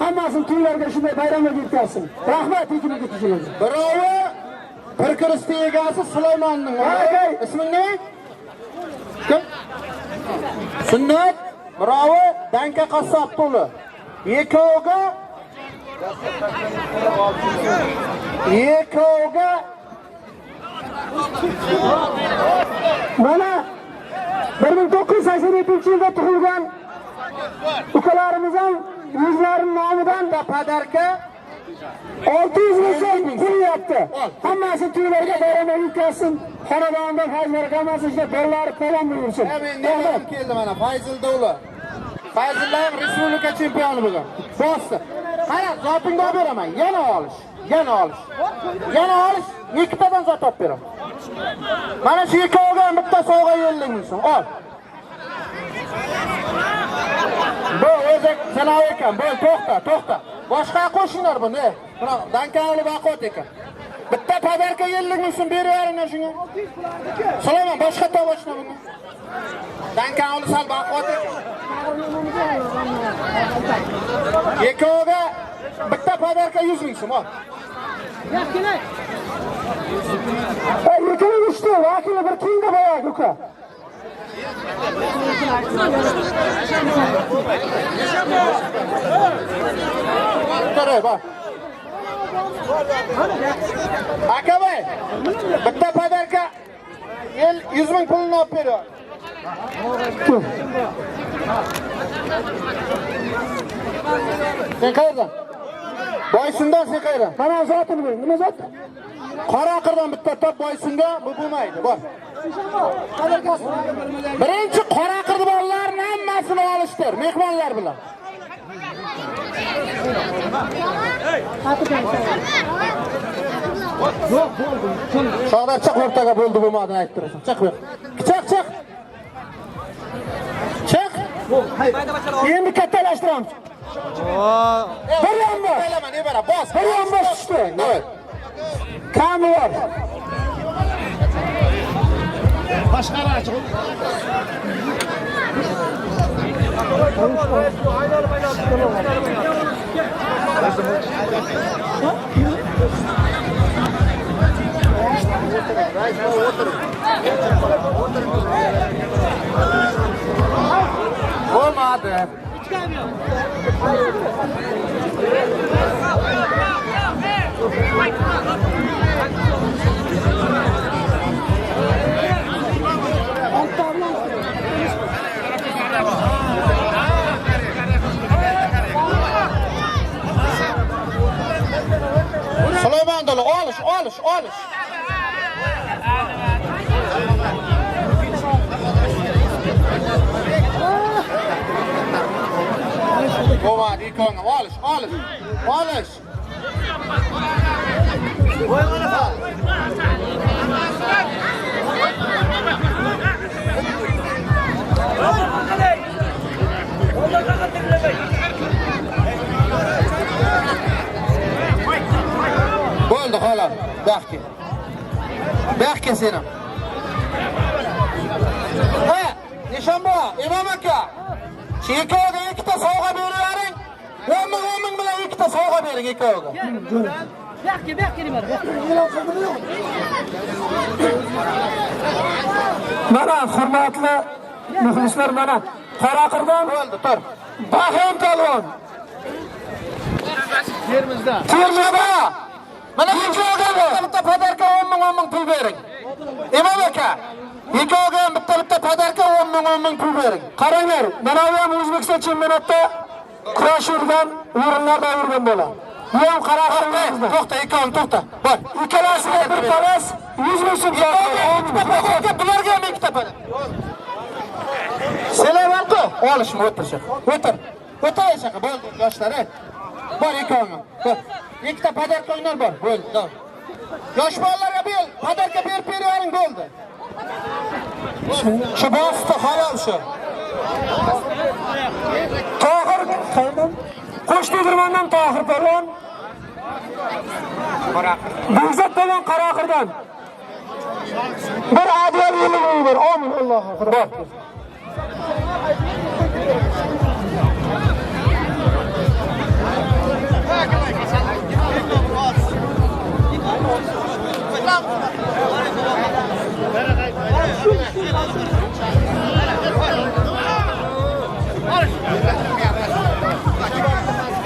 hammasini to'ylarga shunday bayramlarga yetkazsin. Rahmat 2003-yilga. Birovi Pirkiristi egasi Sulaymonning. Isming ne? Kim? Sunnat. Birovi Danka qassob puli. Ikkoviga mana 1987-yilda tug'ilgan ukalarimiz ham o'zlarining nomidan da podarka 600 ming so'm pul yapti. Hammasi to'ylarga bayramga yutkazsin. Xonadonda fayzlar qilmasin, işte bolalari falon bo'lsin. Men nima keldi mana Fayzil Dovla. Fayzillar respublika chempioni bo'lgan. Bosdi. Qara, zotingga olib beraman. Yana olish. Yana olish, ikkitadan zot olib beraman. Mana shu ikkoviga bitta sovg'a 50 ming so'm. Ol. Bu o'zi sinov ekan. Bu to'xta. Boshqa qo'shinglar buni. Mana dankanli baqot ekan. Bitta padarka 50 ming so'm beraveringlar shunga. Salomon, boshqa tovoshna buni. Dankanli sal baqot ekan. Ikkoviga bitta padarka 100 ming so'm. Ol. Yekini işte, vakili bir kinga boyak uka. Taray bak. Akabay, bitta padarka 100 ming pulini olib beriyor. Sen qayerdan? Boysundan sen qayerdan? Mana zotini ber, nima zot? Qoraqirdan bitta top Boysunga bu bo'lmaydi. Bor. Birinchi Qoraqirda bolalarning hammasini olishdir, mehmonlar bilan. Shohlar chiq o'rtaga bo'ldi bo'lmadini aytib turasan. Chiq bu. Chiq. Chiq. Endi kattalashtiramiz. Bir yonda. Bilaman, ne bara, bos. Bir yonda tushdi. Evet. Kami bor. Boshqalar chiq. Olmadı. Süleyman dolu, alış. Olmadı, ilk oyunu, alış. Bo'ldi xolos. Baxtga seni. Ha, Nishonbo, Imom aka. Chekaga ikkita sovg'a beravering. 10 ming bilan ikkita sovg'a bering ikkoviga. Baxtga nima? Mana hurmatli muxlislar, mana Qoraqirdan Bo'ldi, tur. Bahrom Talvon. Termizda. Mana ikkoviga bitta padarka 10 ming pul bering. Imom aka, ikkoviga bitta padarka 10 ming pul bering. Qaranglar, mana bu ham O'zbekiston chempionatida kurash yurgan o'rinlarda yurgan bola. Bu ham Qoraqirda. To'xta. Bor. Ikkalasiga bir talas 100 ming so'm padarka, bularga ham ikkita padarka. Selamatku, olishmi o'tirishib. O'tir shaqa, bo'ldi yoshlar. Bor ikkovini. Bor. Ikkita padarka o'ynar bor. Bo'ldi. Yosh bolalarga ber, padarka berib bering bo'ldi. Shu bosti halol shu. Tohir qayerdan? Qo'shtegirmondan Tohir Palon. Bekzod Palon Qoraqirdan. Bir adliya yo'li bor. Amin Alloh akbar.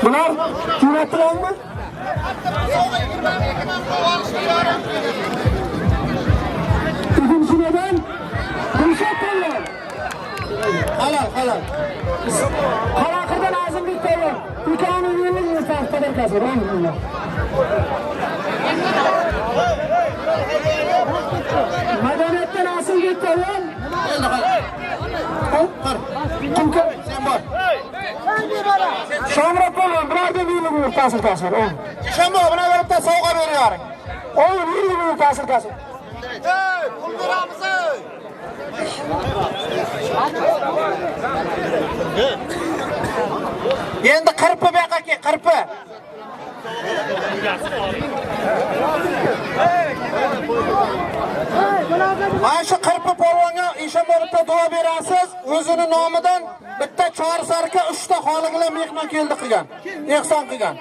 Bunlar jo'natiladimi? Uchinchidan Dilshod Palon. Halol. Qaraqirdan Azimlik Polvon. Ikoni yillik muvaffaqiyat kasb. Madaniyatdan Azimlik Polvon. Kimga? Sen bor. Shamroq Polvon birorta yillik muvaffaqiyat kasb. Shambo buna beribda sovg'a beryapti. Oy, yillik muvaffaqiyat kasb. Pul beramiz. Endi qirpi bu yoqqa kel, qirpi. Mana shu qirpi polvonga Eshonbo'ribda duo berasiz. O'zini nomidan bitta chorsarka 3 ta xoli bilan mehmon keldi qilgan. Ehson qilgan.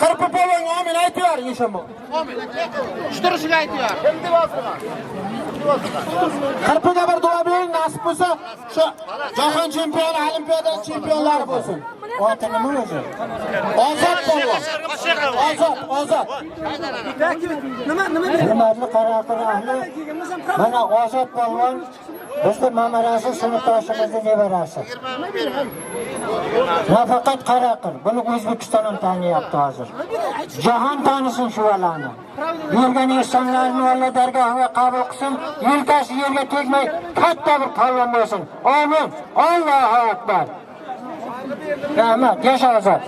Qirpi polvonga amin aytib Eshonbo. Amin. Tushtirishiga aytib. Qirpiga bir duo bering, nasib bo'lsa, shu jahon chempioni, olimpiada chempionlari bo'lsin. Oti nima o'zi? Ozod polvon. Ozod. Hurmatli Qaraqir ahli, mana Ozod polvon bizning Mamarasi sinfdoshimizning nevarasi. Nafaqat Qaraqir, buni O'zbekiston ham taniyapti hozir. Jahon tanisin shu valani. Yurgan insonlarni Alloh dargohiga qabul qilsin, yelkasi yerga tegmay katta bir polvon bo'lsin. Amin. Allohu akbar. Rahmat, yasha Ozod.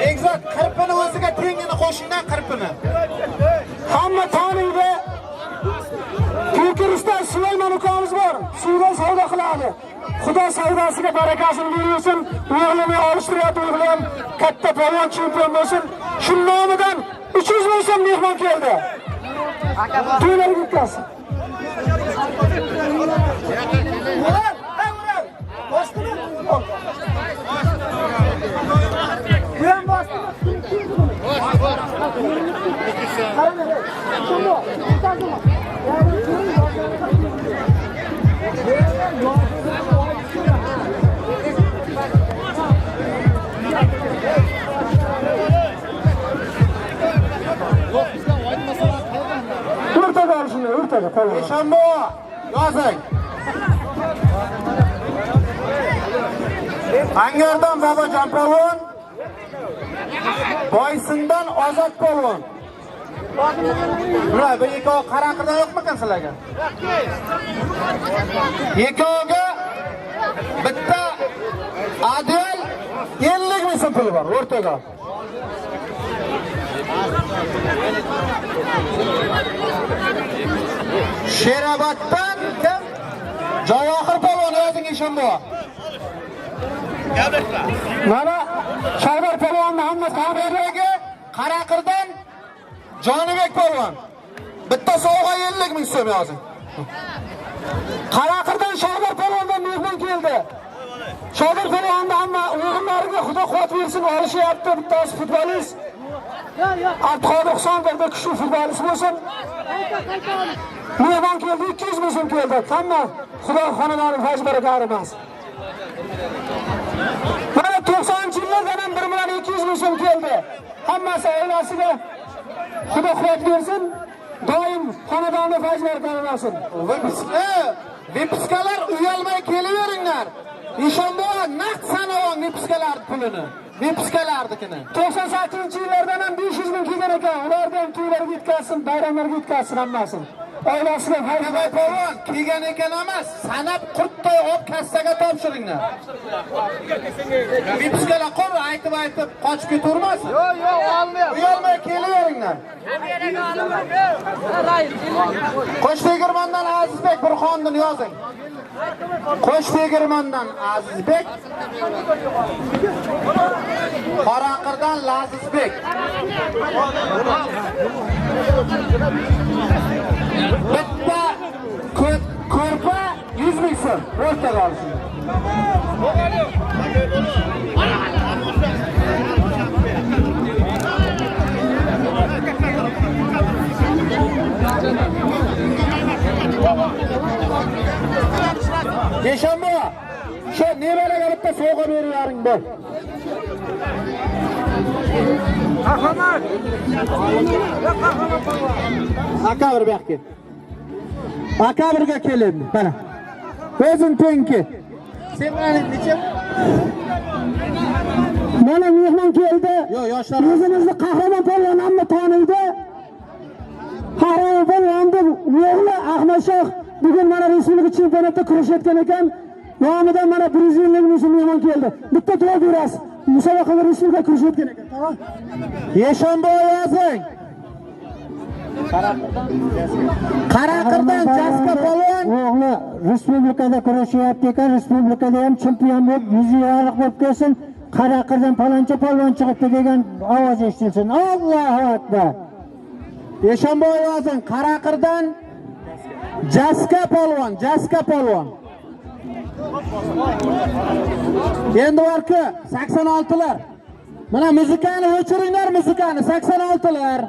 Egzat qirpini o'ziga tengini qo'shingdan qirpini. Hamma taniydi. Kirishda Sulaymon ukamiz bor. Suvda savdo qiladi. Xudo savdosiga barakasini bersin. O'g'lini olishtiryapti, o'g'lim katta polvon chempion bo'lsin. Shu nomidan 300 ming so'm mehmon keldi. To'ylarga yetkazsin. O'rtaga polvon. Eshonbo, yozing. Angardan Bobojon polvon. Boysindan Ozod polvon. Bular bu ikkovi Qaraqirdan yo'qmikan sizlarga? Ikkoviga bitta Adel 50 ming so'm puli bor o'rtaga. Sheroboddan kim? Javohir polvon yozing Eshonbo. Mana Sardor polvon Muhammad Qadirga Qaraqirdan Jonibek polvon. Bitta sovg'a 50 ming so'm yozing. Qaraqirdan Sardor polvondan mehmon keldi. Sardor polvonda hamma o'g'illariga Xudo quvvat bersin, olishyapti. Bittasi futbolist. Abduqodir Husanbekda kuchli futbolist bo'lsin. Mehmon keldi, 200 ming so'm keldi. Hamma Xudo xonadoni fayz baraka bersin. Mana 90-yillardan ham 1 million 200 ming so'm keldi. Hammasi oilasiga Xudo quvvat bersin. Doim xonadonni fayz baraka bersin. Vipiskalar uyalmay kelaveringlar. Eshonbo naqd sanavon vipiskalar pulini. Vipiskalarnikini. 98-yillardan ham 500 ming kelgan ekan. Ulardan to'ylarga yetkazsin, bayramlarga yetkazsin hammasini. Oilasiga fayz polvon kelgan ekan emas, sanab qurtday olib kassaga topshiringlar. Vipiskalar qolib aytib qochib ketavermasin. Yo'q, olmayapti. Uyalmay kelaveringlar. Qo'shtegirmondan Azizbek Burxondan yozing. Qo'shtegirmondan Azizbek, Qaraqirdan Lazizbek. Bitta ko'rpa 100 ming so'm o'rtaga olishing. Eshonbo, shu nevalarga bitta sovg'a beraring bor. Qahramon. Aka bir yoqqa. Aka birga kelindi. Mana. O'zing tengki. Sen mana necha? Mana mehmon keldi. Yo'q, yoshlar. O'zimizni qahramon polvon hamma taniydi. Qahramon polvonni o'g'li Ahmadshoh bugun mana respublika chempionatida kurashayotgan ekan. Nomidan mana prezidentlik mehmon keldi. Bitta duo berasiz. Musobaqada respublika kurashayotgan ekan. Tamam. Yeshonboy yozing. Qaraqirdan Jaska polvon o'g'li respublikada kurashyapti ekan. Respublikada ham chempion bo'lib, yuziyarlik bo'lib kelsin. Qaraqirdan paloncha polvon chiqibdi degan ovoz eshitilsin. Allohu akbar. Yeshonboy yozing. Qaraqirdan Jaska polvon, Jaska polvon. Endi borki 86lar. Mana muzikani o'chiringlar, muzikani 86lar.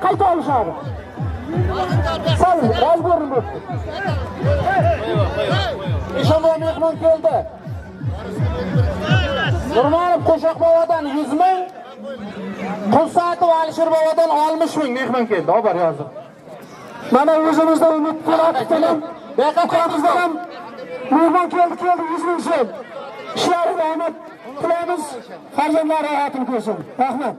Qayta olishadi. Sal razborni bo'ldi. Ishonboy mehmon keldi. Nurmonov Qo'shoq bobodan 100 ming, Qulsatov Alisher bobodan 60 ming mehmon keldi. Xabar yozdi. Mana o'zimizda umid qilyapmiz. Beqatamizdan ham mehmon keldi 100 ming so'm. Ishlari rahmat tilaymiz. Farzandlar rohatini ko'rsin. Rahmat.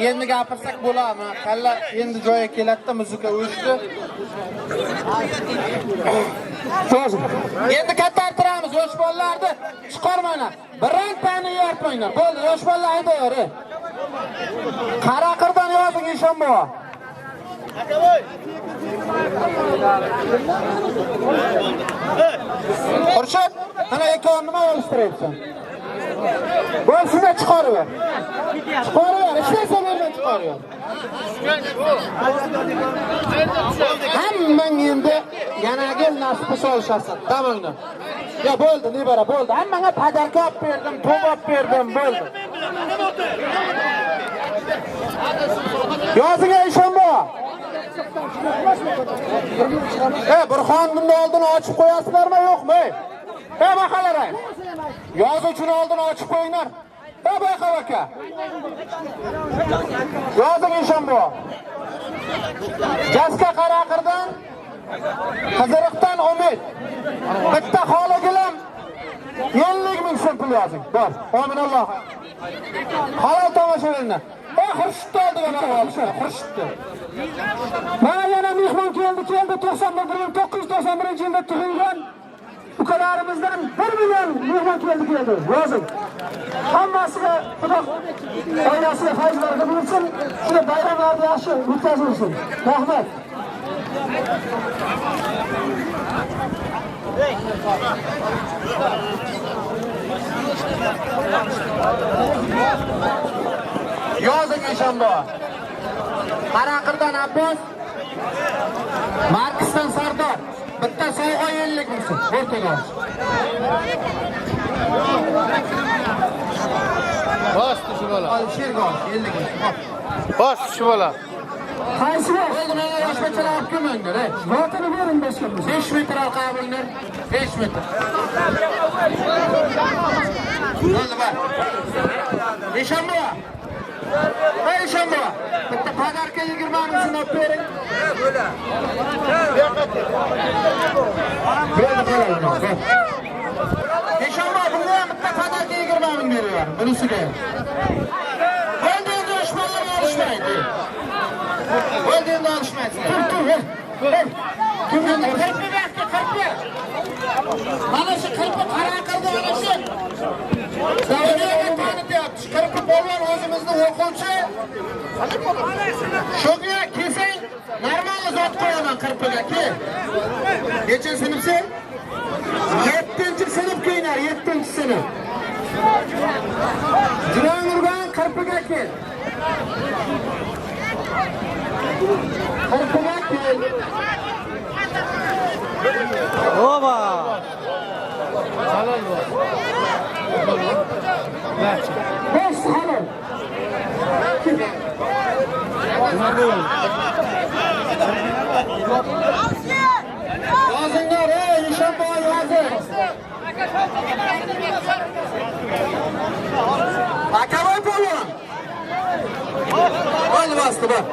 Endi gapirsak bo'ladimi? Qalla endi joyiga keladi-da, muzika o'chdi. Endi kattartiramiz yosh bolalarni chiqarmanglar. Birontani yortmanglar. Bo'ldi, yosh bolalar haydaver. Qaraqirdan yozing Eshonboy. Xurshid, ana ekonni nima olishtiryapsan? Bo'lsa chiqarib. Chiqarib, ishlasa berdan chiqarib. Hammang endi yanagi nasibni solishasan. Tamomda. Ya bo'ldi, nebara bo'ldi. Hammanga padarka olib berdim, to'p olib berdim, bo'ldi. Yozing Eshonboy. Burxonning oldini ochib qo'yasizlarmi, yo'qmi? Baqalar. Yozuvchini oldini ochib qo'yinglar. Bayqab aka. Yozing Eshonboy. Jaska Qaraqirdan, Qiziriqdan Umid. Bitta xoligilam 50 ming so'm pul yozing. Bor. Ominalloh. Halol tomoshabinlar. Xurshidni oldiga olishar. Xurshidni. Mana yana mehmon keldi 991-yilda tug'ilgan ukalarimizdan 1 million mehmon keldi. Yozing. Hammasiga Xudo oilasiga fayzlarga bersin. Shuna bayramlarni yaxshi o'tkazilsin. Rahmat. Yozing Eshonboy. Qaraqirdan Abbos, Markisdan Sardor. Bitta sovg'a 50 ming so'm. O'rtaga. Bosdi shu bola. Alisherga 50 ming. Bosdi shu bola. Qaysi Bo'ldi, menga yoshmachalar olib kelmanglar. votini bering boshqa. 5 metr olqabinglar. 5 metr. Bo'ldi, bor. Eshonboy. Eshonboy. Bitta padarka 20 ming so'm olib bering. Eshonboy, bunga ham bitta padarka 20 ming beraver. Bunisiga. Bo'ldi, endi yoshlarga olishmaydi. Bo'ldi, endi olishmaydi. Kim endi qirqni vaqtga qirqni. Mana shu qirqni Qaraqirda mana shu. Davlatga tanityapti. Qirqni polvon o'zimizni o'quvchi. Shunga kelsang, normal zot qo'yaman qirpiga, kel. Nechinchi sinfsan? 7-sinf kiynar, 7-sinf. Jurang urgan qirpiga kel. Qirpiga kel. Oba! Halal bu. Beş halal. Yozinglar, Eshonboy yozing. Akavoy polvon. Oldi bastı bak.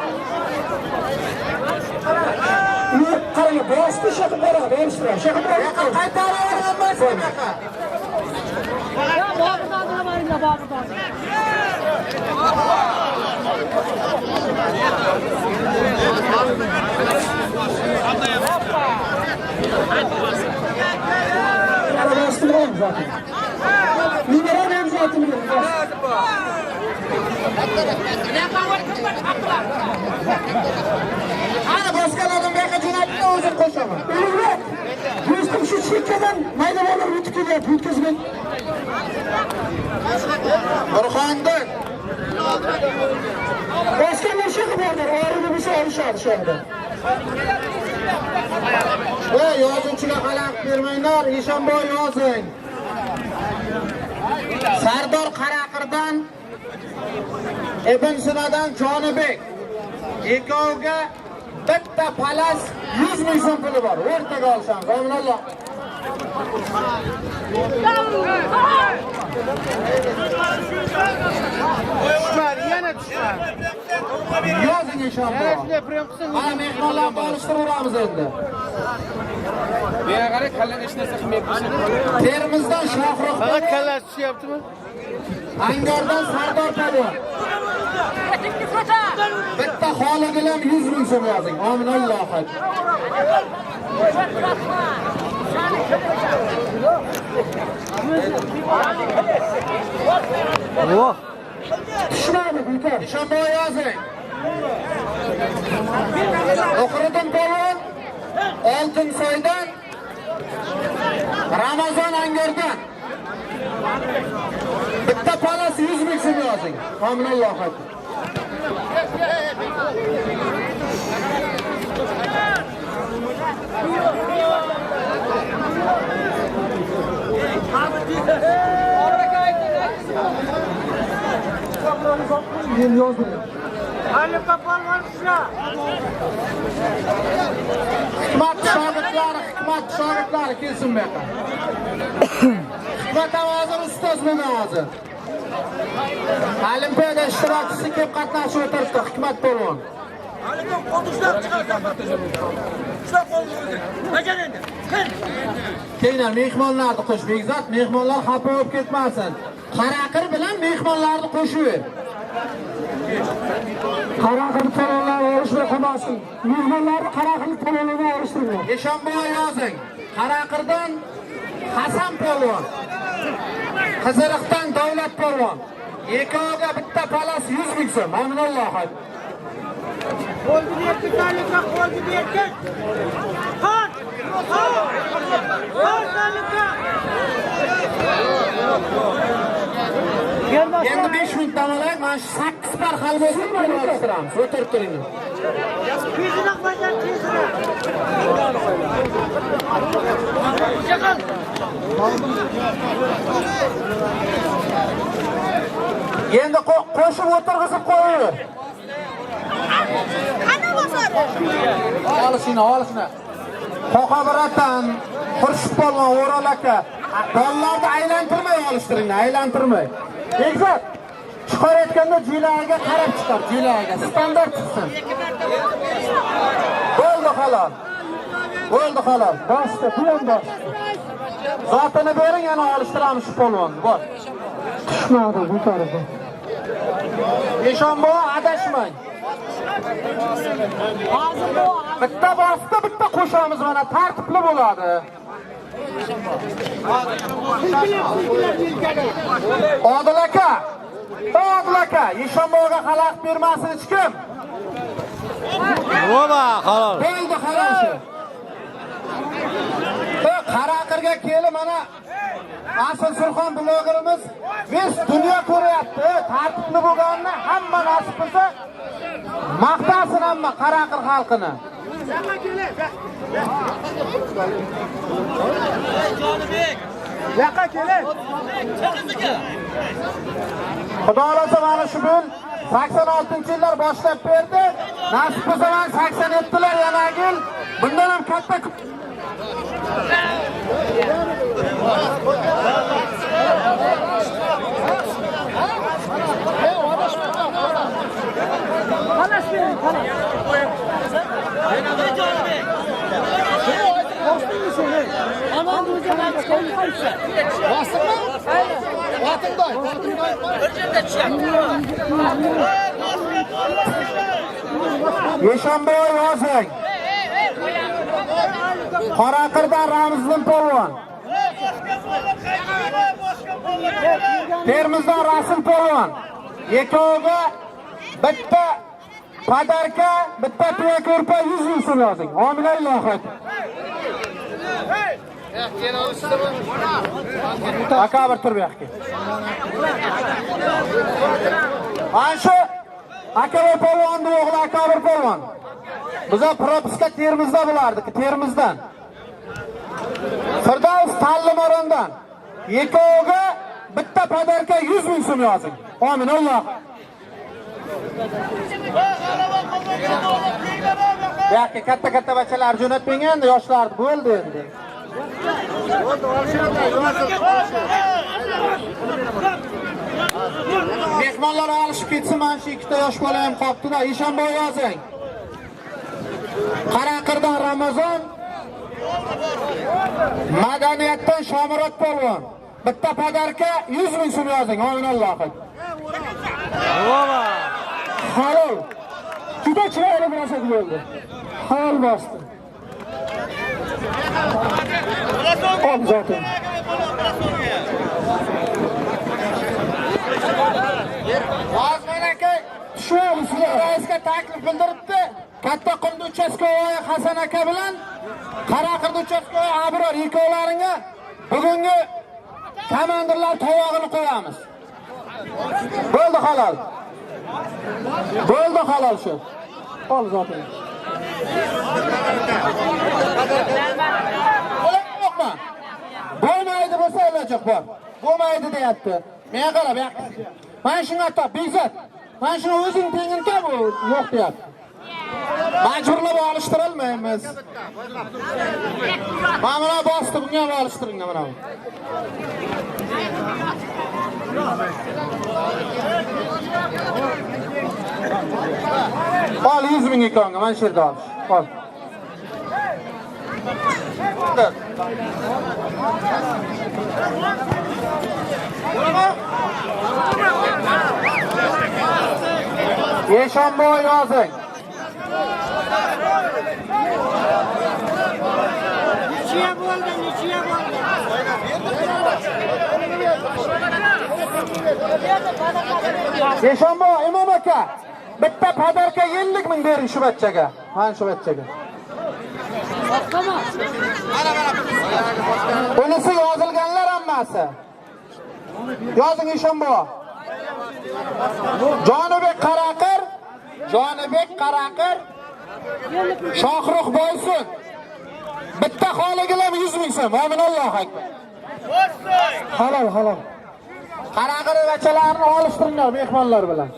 Qarang, boshqa shaqib boradi, hemshira. Shaqib boradi. Qaytaravermaysan buyoqqa. Ya Boburdan boringlar, Boburdan. Araştıralım zaten. Numara ne zaten bilmiyorum. Ana boshqalardan buyoqqa jo'natib o'zim qo'shaman. Ölümler. Dostum şu çikkeden mayda olur yutkizib, yutkizib. Burxondan Boshqa bir şey bordir, orada bir şey olishadi shu yerda. yozuvchiga xalaqit bermanglar, Eshonboy yozing. Sardor Qaraqirdan Ibn Sinadan Jonibek. Ikkoviga bitta palas 100 ming so'm puli bor. O'rtaga olsangiz, ominalloh. Düşman, yana düşman. Yozing Eshonboy. Yana shunday prem qilsin. Mana mehmonlarni olishtiramiz endi. Menga qarang, kallang hech narsa qilmayapsiz. Termizdan Shohruh Faqat kallasi tushyaptimi? Angordan Sardor Polvon. Bitta xoligilam 100 ming so'm yozing. Ominalloh. Oh. Tushunadi, bekor. Eshonboy yozing. Oxiridan Polvon Oltinsoydan Ramazon Angordan bitta palas 100 ming so'm yozing. Ominalloh. Men yozdim. Halim kapal var şuna. Hikmat shogirdlari kelsin bu yoqqa. Hikmat avozini ustoz bo'lgan hozir. Olimpiada ishtirokchisi kelib qatnashib o'tiribdi Hikmat Polvon. Halim qo'tishlar chiqarsan. Shular qo'lni. Bajar endi. Keyin mehmonlarni qo'sh, Bekzod, mehmonlar xafa bo'lib ketmasin. Qaraqir bilan mehmonlarni qo'shib ber. Qaraqir polvonlar olishmay qolmasin. Mehmonlarni qaraqir polvonlarga olishtiringlar. Eshonboy yozing. Qaraqirdan Hasan Polvon. Qiziriqdan Davlat Polvon. Ikkoviga bitta palas 100 ming so'm. Ominalloh. Qo'lni berdik, Halimga qo'lni berdik. Qat! Halimga. Endi 5 minut davolaylik, mana shu 8 par hal bo'lsin, buni olishtiramiz. O'tirib turinglar. Tezroq bajar, tezroq. Endi qo'shib o'tirg'izib qo'yaver. Qani bosadi? Olishini. Qo'qobiratdan Xurshid Polvon O'rol aka. Bollarni aylantirmay olishtiringlar, aylantirmay. Bekzod, chiqarayotganda jilaga qarab chiqar, jilaga standart chiqsin. Bo'ldi halol. Boshqa, bu ham bosh. Zotini bering, yana olishtiramiz shu polvonni. Bor. Tushunadi, bekor bu. Eshonboy adashmang. Bitta bosda bitta qo'shamiz, mana tartibli bo'ladi. Odil aka, Eshonboyga xalaqit bermasin hech kim. Voba, halol. Bo'ldi xalosi. Qaraqirga kelib mana Asl Surxon blogerimiz biz dunyo ko'ryapti. Tartibli bo'lganini hamma nasib qilsa maqtasin hamma Qaraqir xalqini. Yoqqa kelin. Xudo xolasa mana shu yil 86-yillar boshlab berdi. Nasib qilsa mana 87-lar yana yil bundan ham katta Xalas bering, xalas. Bosdingmi seni? Aman o'zingdan qo'ymaysan. Bosdingmi? Vatandoy. Bir yerda tushyapti. Yeshanboy yozing. Qoraqirdan Ramziddin polvon. Termizdan Rasul polvon. Ikkoviga bitta padarka, bitta tuya ko'rpa 100 ming so'm yozing. Omila ilohot. Aka bir tur bu yoqqa. Ana shu Akabir polvonni o'g'li Akabir polvon. Biza propiska Termizda bo'lardi, Termizdan. Firdavs Tallimorondan. Ikkoviga bitta padarka 100 ming so'm yozing. Amin Alloh. Yo'q, katta bachalar jo'natmang endi, yoshlar bo'ldi endi. Mehmonlar olishib ketsin, mana shu ikkita yosh bola ham qolibdi-da. Eshonboy yozing. Qaraqirdan Ramazon, Madaniyatdan Shomurat polvon. Bitta padarka 100 ming so'm yozing. Amin Alloh. Voba. Halol. Juda chiroyli murosat bo'ldi. Halol bosdi. Om zotim. Vazman aka shu raisga taklif bildiribdi. Katta Qumda uchastkovoy Hasan aka bilan Qaraqirda uchastkovoy Abror ikkovlaringga bugungi komandirlar tovog'ini qo'yamiz. Bo'ldi halol. Bo'ldi halol shu. Ol zotim. Yo'qmi? Bo'lmaydi bo'lsa iloji bor. Bo'lmaydi deyapti. Menga qarab, mana shunga top Bekzat. Mana shuni o'zing tengin-ku bu yo'q deyapti. Majburlab olishtirolmaymiz. Mana bosdi, bunga ham olishtiring mana. Ol 100 ming ekonga, mana shu yerda olish. Ol. Eshonboy yozing. Nechiya bo'ldi, nechiya bo'ldi. Eshonboy Imom aka, bitta padarka 50 ming bering shu bachchaga. Mana shu bachchaga. Bunisi yozilganlar hammasi. Yozing Eshonboy. Jonibek Qaraqir, Shohruh Boysun. Bitta xoligilar 100 ming so'm. Amin Alloh akbar. Halol. Qaraqir bachalarini olishtiringlar mehmonlar bilan.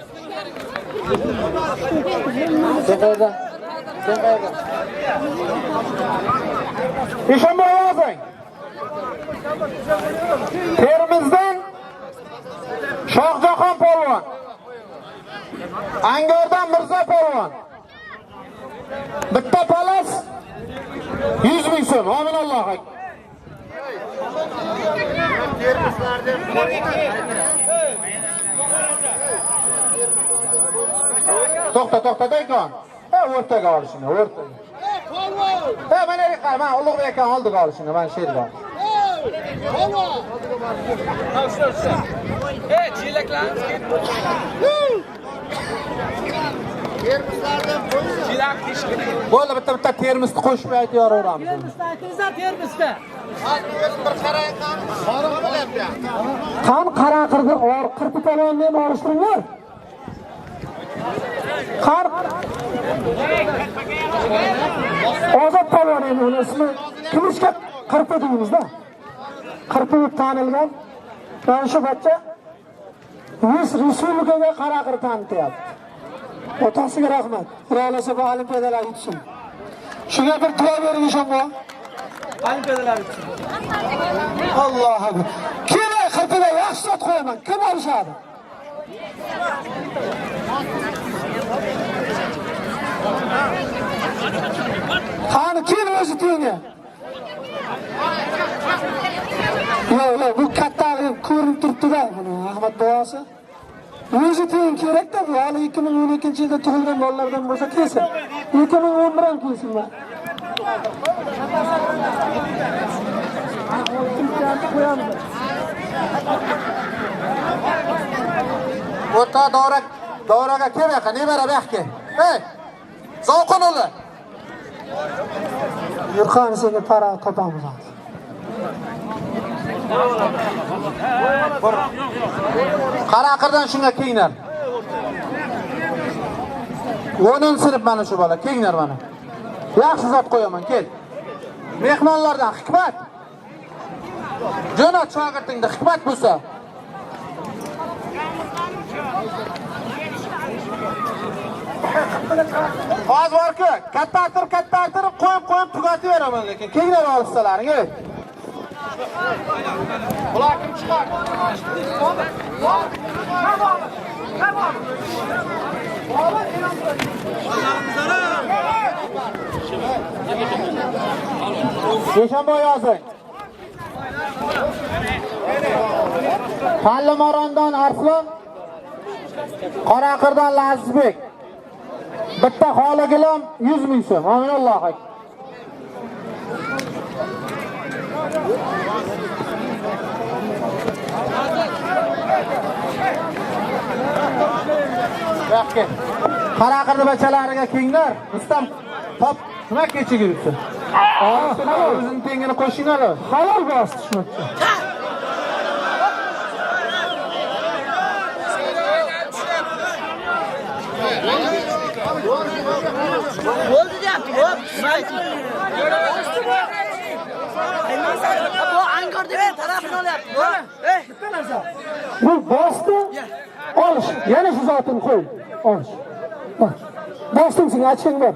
Qayerda? Eshonboy yozing. Termizdan Shohjahon polvon. Angordan Mirzo polvon. Bitta palas 100 ming so'm. Amin Alloh akbar. To'xta daykon. O'rtaga olishini, o'rtaga. Mana qara, mana Ulug'bek aka oldiga olishini, mana shu yerga. Chelaklarimiz ketdi. Bo'ldi, bitta termosni qo'shib aytaveramiz. Termizda aytingizlar, Termizda. Qan qaraqirga qirpi palonni ham olishtiringlar. Qar Ozod palonni ismi Kumushga qirpi deymizda. Qirpi tanilgan. Mana shu bachcha respublikaga qaraqir tanityapti. Otasiga rahmat. Xudoolasa bu olimpiadalar yutsin. Shunga bir duo bering inshaalloh. Olimpiadalar uchun. Alloh akbar. Kim qirpiga yaxshi sot qo'yaman. Kim olishadi? Qani kim o'zi tengi? Yo'q, bu kattagi ko'rinib turibdi-da, mana Ahmad bobosi. O'zi teng kerak-da, bu hali 2012-yilda tug'ilgan bolalardan bo'lsa kelsin. 2011 ham kelsin. O'rta davraga kim yaqin? Nevara bu yoqqa. Hey! Zavqon ular. Yurxon senga para topamiz. Qaraqirdan shunga kenglar. 10-sinf mana shu bola, kenglar mana. Yaxshi zot qo'yaman, kel. Mehmonlardan Hikmat. Jo'nat shogirdingda Hikmat bo'lsa. Hozir borku, kattatirib qo'yib tugataveraman lekin kenglar olsalaring, ey. Bular kim chiqar? Dushanba yozing. Pallimorondan Arslon, Qoraqirdan Lazizbek. Bitta xoligilam 100 ming so'm. Alloh akbar. Yaxshi. Qaraqirdi bachalariga kenglar. Rustam top nima kechib yuribdi? O'zing tengini qo'shinglar. Halol bosdi shuncha. Bo'ldi deyapti, hop. Bu Angor degan tarafini olyapti. Bitta narsa. Bu bosdi. Olish. Yana shu zotini qo'y. Olish. Bak. Bosdim senga aching bor.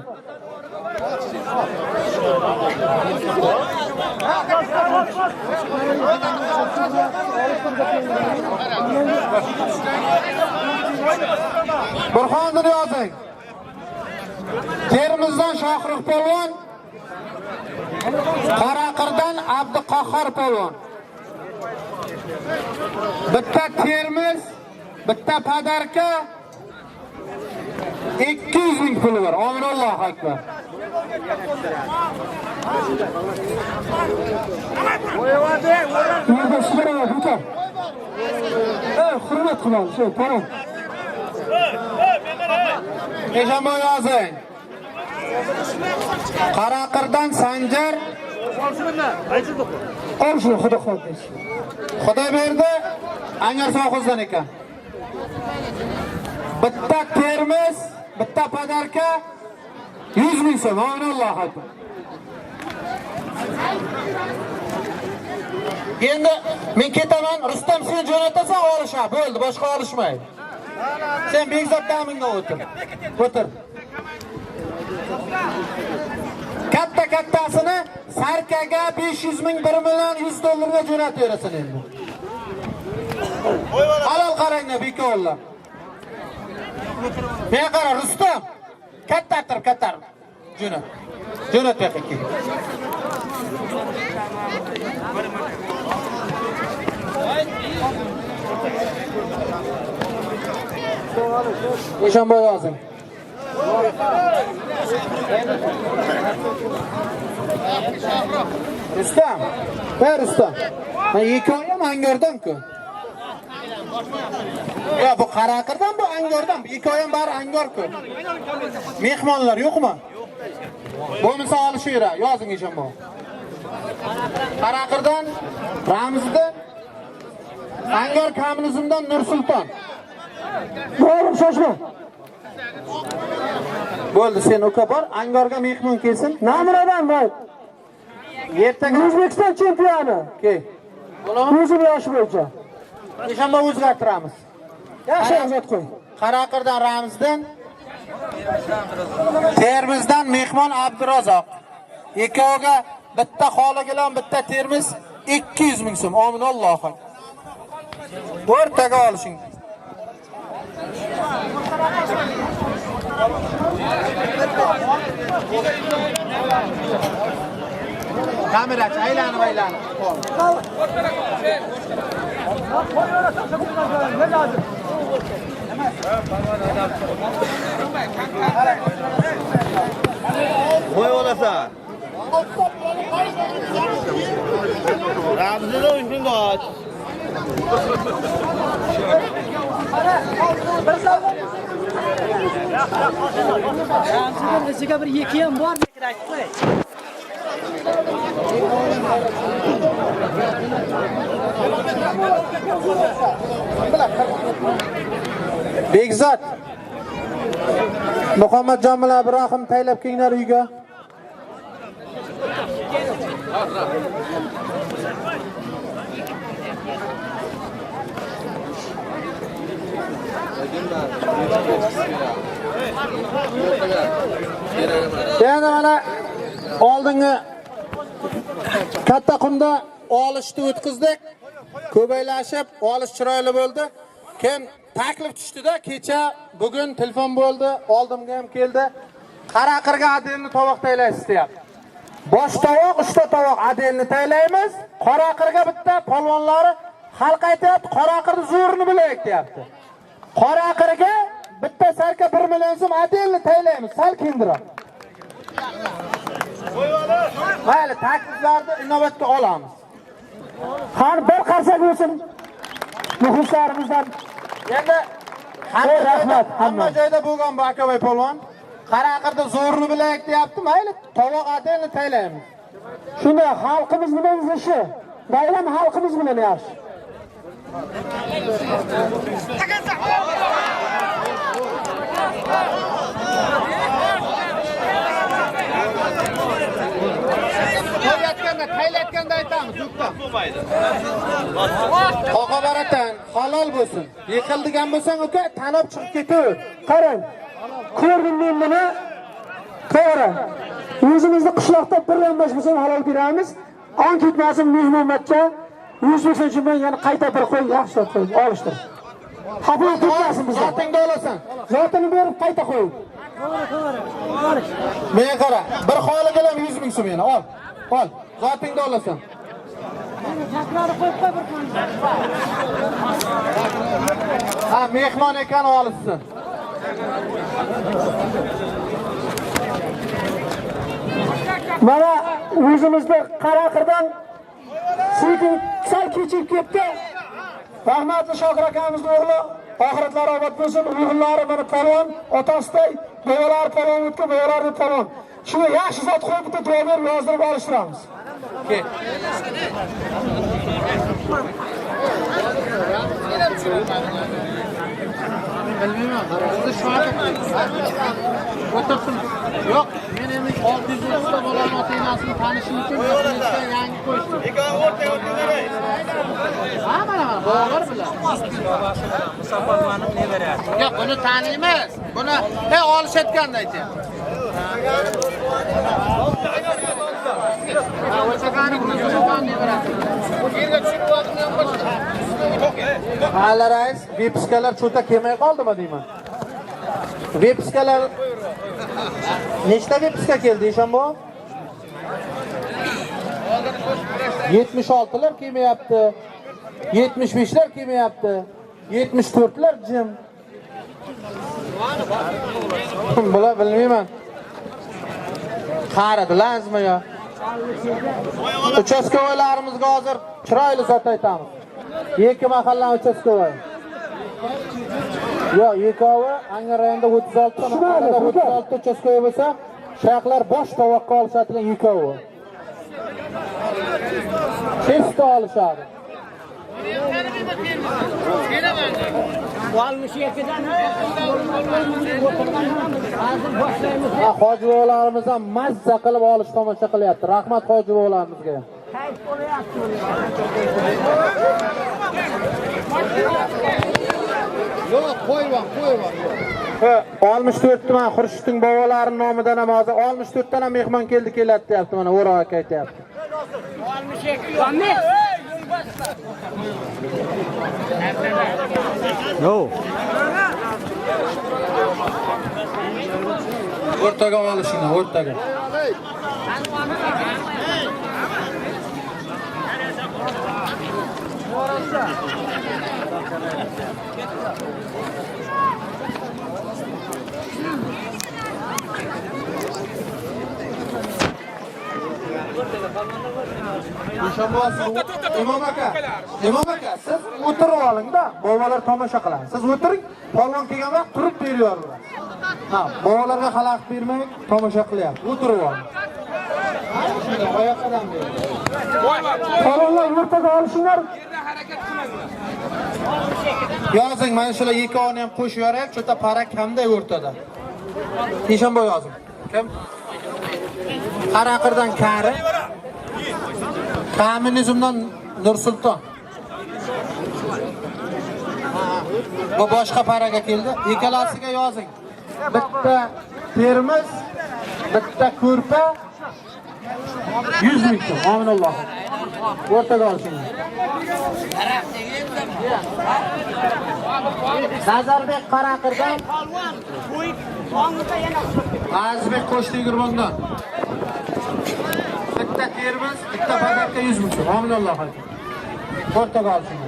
Burxonni yozing. Termizdan Shohrux polvon, Qoraqirdan Abduqahhor polvon. Bitta Termiz, bitta padarka 200 ming puli bor. Allohu akbar. Yerda shirava buta. Hurmat qilamiz, shu param. Dushanba yozing. Qoraqirdan Sanjar. Olishni xudo xohlasa. Xudo berdi, Angar Sohozdan ekan. Bitta Termiz, bitta padarka 100 ming so'm. Allohu akbar. Endi men ketaman, Rustam sen jo'natasan olishab, bo'ldi, boshqa olishmaydi. Sen Bekzod daminga o'tir. O'tir. Kattasini Sarkaga 500 ming, 1 million 100 dollarga jo'nataverasan endi. Halol qaranglar bekorlar. Men qara Rustam. Kattar. Jo'nat. Jo'nat yo'q. Dushanba yozing. Rustam. Men hikoyam Angordan-ku. Ya bu Qaraqirdan, bu Angordan. Bu ikkoyam bari Angor-ku. Mehmonlar yo'qmi? Bo'lmasa olishira, yozing eshon bu. Qaraqirdan, Ramzidan, Angor Kamilizmdan Nursulton. Bo'lim shoshma. Bo'ldi, sen uka bor, Angorga mehmon kelsin. Namiradan voy. Ertaga O'zbekiston chempioni. kel. O'zim yoshi bo'yicha. Eshanba o'zgartiramiz. Yaxshi yozat qo'y. Qaraqirdan Ramzidan, Termizdan mehmon Abdurazzoq. Ikkoviga bitta xoligilan, bitta Termiz 200 ming so'm. Amin Allohim. O'rtaga olishing. Kamerachi aylanib. Qo'y olasan. Ramziga o'yin bor. Ramziga ichiga bir yeki ham bor kerak. Bekzod. Muhammadjon bilan Ibrohim taylab kelinglar uyga. Yana mana oldingi katta qumda olishni o'tkazdik. Ko'paylashib, olish chiroyli bo'ldi. Keyin taklif tushdi-da, kecha, bugun telefon bo'ldi, oldimga ham keldi. Qaraqirga adelni tovoq taylaysiz deyapti. Bosh tovoq, uchta tovoq adelni taylaymiz. Qaraqirga bitta polvonlari xalq aytayapti, Qaraqirni zo'rini bilaylik deyapti. Qaraqirga bitta sarka 1 million so'm adelni taylaymiz, sal keyinroq. Mayli, takliflarni inobatga olamiz. Har bir qarsak bo'lsin. Muxlislarimizdan Endi rahmat, hamma joyda bo'lgan bu akavay polvon. Qaraqirda zo'rini bilaylik deyapti, mayli, tovoq adelni taylaymiz. shunda xalqimiz bilan ishi. Bayram xalqimiz bilan yaxshi. Taylayotganda aytamiz, yo'qda. Oqa baratan, halol bo'lsin. Yiqildigan bo'lsang, uka, tanib chiqib ketaver. Qarang. Ko'rdim men buni. To'g'ri. O'zimizni qishloqda 1.5 bo'lsa halol beramiz. On ketmasin mehmonatga. 100 bo'lsin uchun men yana qayta bir qo'y yaxshi qo'yib olishdir. Xafa bo'lmasin bizga. Zotingda olasan. Zotini berib qayta qo'y. Menga qara, bir xoliga ham 100 ming so'm yana ol. Ol, zotingda olasan. Takrori qo'yib qo'y bir kun. Ha, mehmon ekan olishsin. Mana o'zimizda Qaraqirdan Sidi sal kechib ketdi. Rahmatli Shokir akamizning o'g'li oxiratlari obod bo'lsin. O'g'illari mana palvon, otasiday, bolalari palvon o'tdi, bolalari palvon. Shunga yaxshi zot qo'yib bitta duo berib yozdirib olishtiramiz. Kel. Bilmayman, sizni o'tirsin. Yo'q, men endi 630 ta bolaning ota-onasini tanishim uchun yo'qlikda yangi qo'yishdim. Ha, mana bolalar bilan. Musaffotlanib ne beryapti? Yo'q, buni taniymiz. Buni olishayotganda aytyapti. Hala rais, vepiskalar cho'ta kelmay qoldimi deyman. Vepiskalar nechta vepiska keldi Eshonbo? 76 lar kelmayapti. 75 lar kelmayapti. 74 lar jim. Bular bilmayman. Qaradilarizmi yo? Uchastkovoylarimizga hozir chiroyli zot aytamiz. Ikki mahalla uchastkovoy. Yo, yekovi Angor rayonida 36 ta, mahallada 36 ta uchastkaya bo'lsa, shayxlar bosh tovoqqa olishadigan yekovi. Chesta olishadi. Hoji bolalarimiz ham mazza qilib olish tomosha qilyapti. Rahmat hoji bolalarimizga. Yo'q, qo'yma. 64 tuman Xurshidning bobolarining nomidan ham hozir 64 ta mehmon keladi deyapti, mana O'roq aka aytayapti. 62. Yo. O'rtaga olishingni, o'rtaga. Imom aka, siz o'tirib oling-da, bolalar tomosha qiladi. Siz o'tiring, polvon kelgan vaqt turib beriyorlar. Ha, bolalarga xalaqit bermang, tomosha qilyapti. O'tirib oling. Oyoqdan bering. Polvonlar o'rtaga olishinglar. Yozing, mana shular yekovini ham qo'shib yoraylik, cho'ta para kamday o'rtada. Peshanba yozing. Kim? Qaraqirdan Kari. Kommunizmdan Nursulton. Bu boshqa paraga keldi. Ikkalasiga yozing. Bitta termiz, bitta ko'rpa 100 ming so'm. Aminulloh. O'rtaga olishing. Nazarbek Qaraqirdan. Azizbek Qo'shtegirmondan. Bitta termiz, bitta badakka 100 ming so'm. Aminulloh. O'rtaga olishing.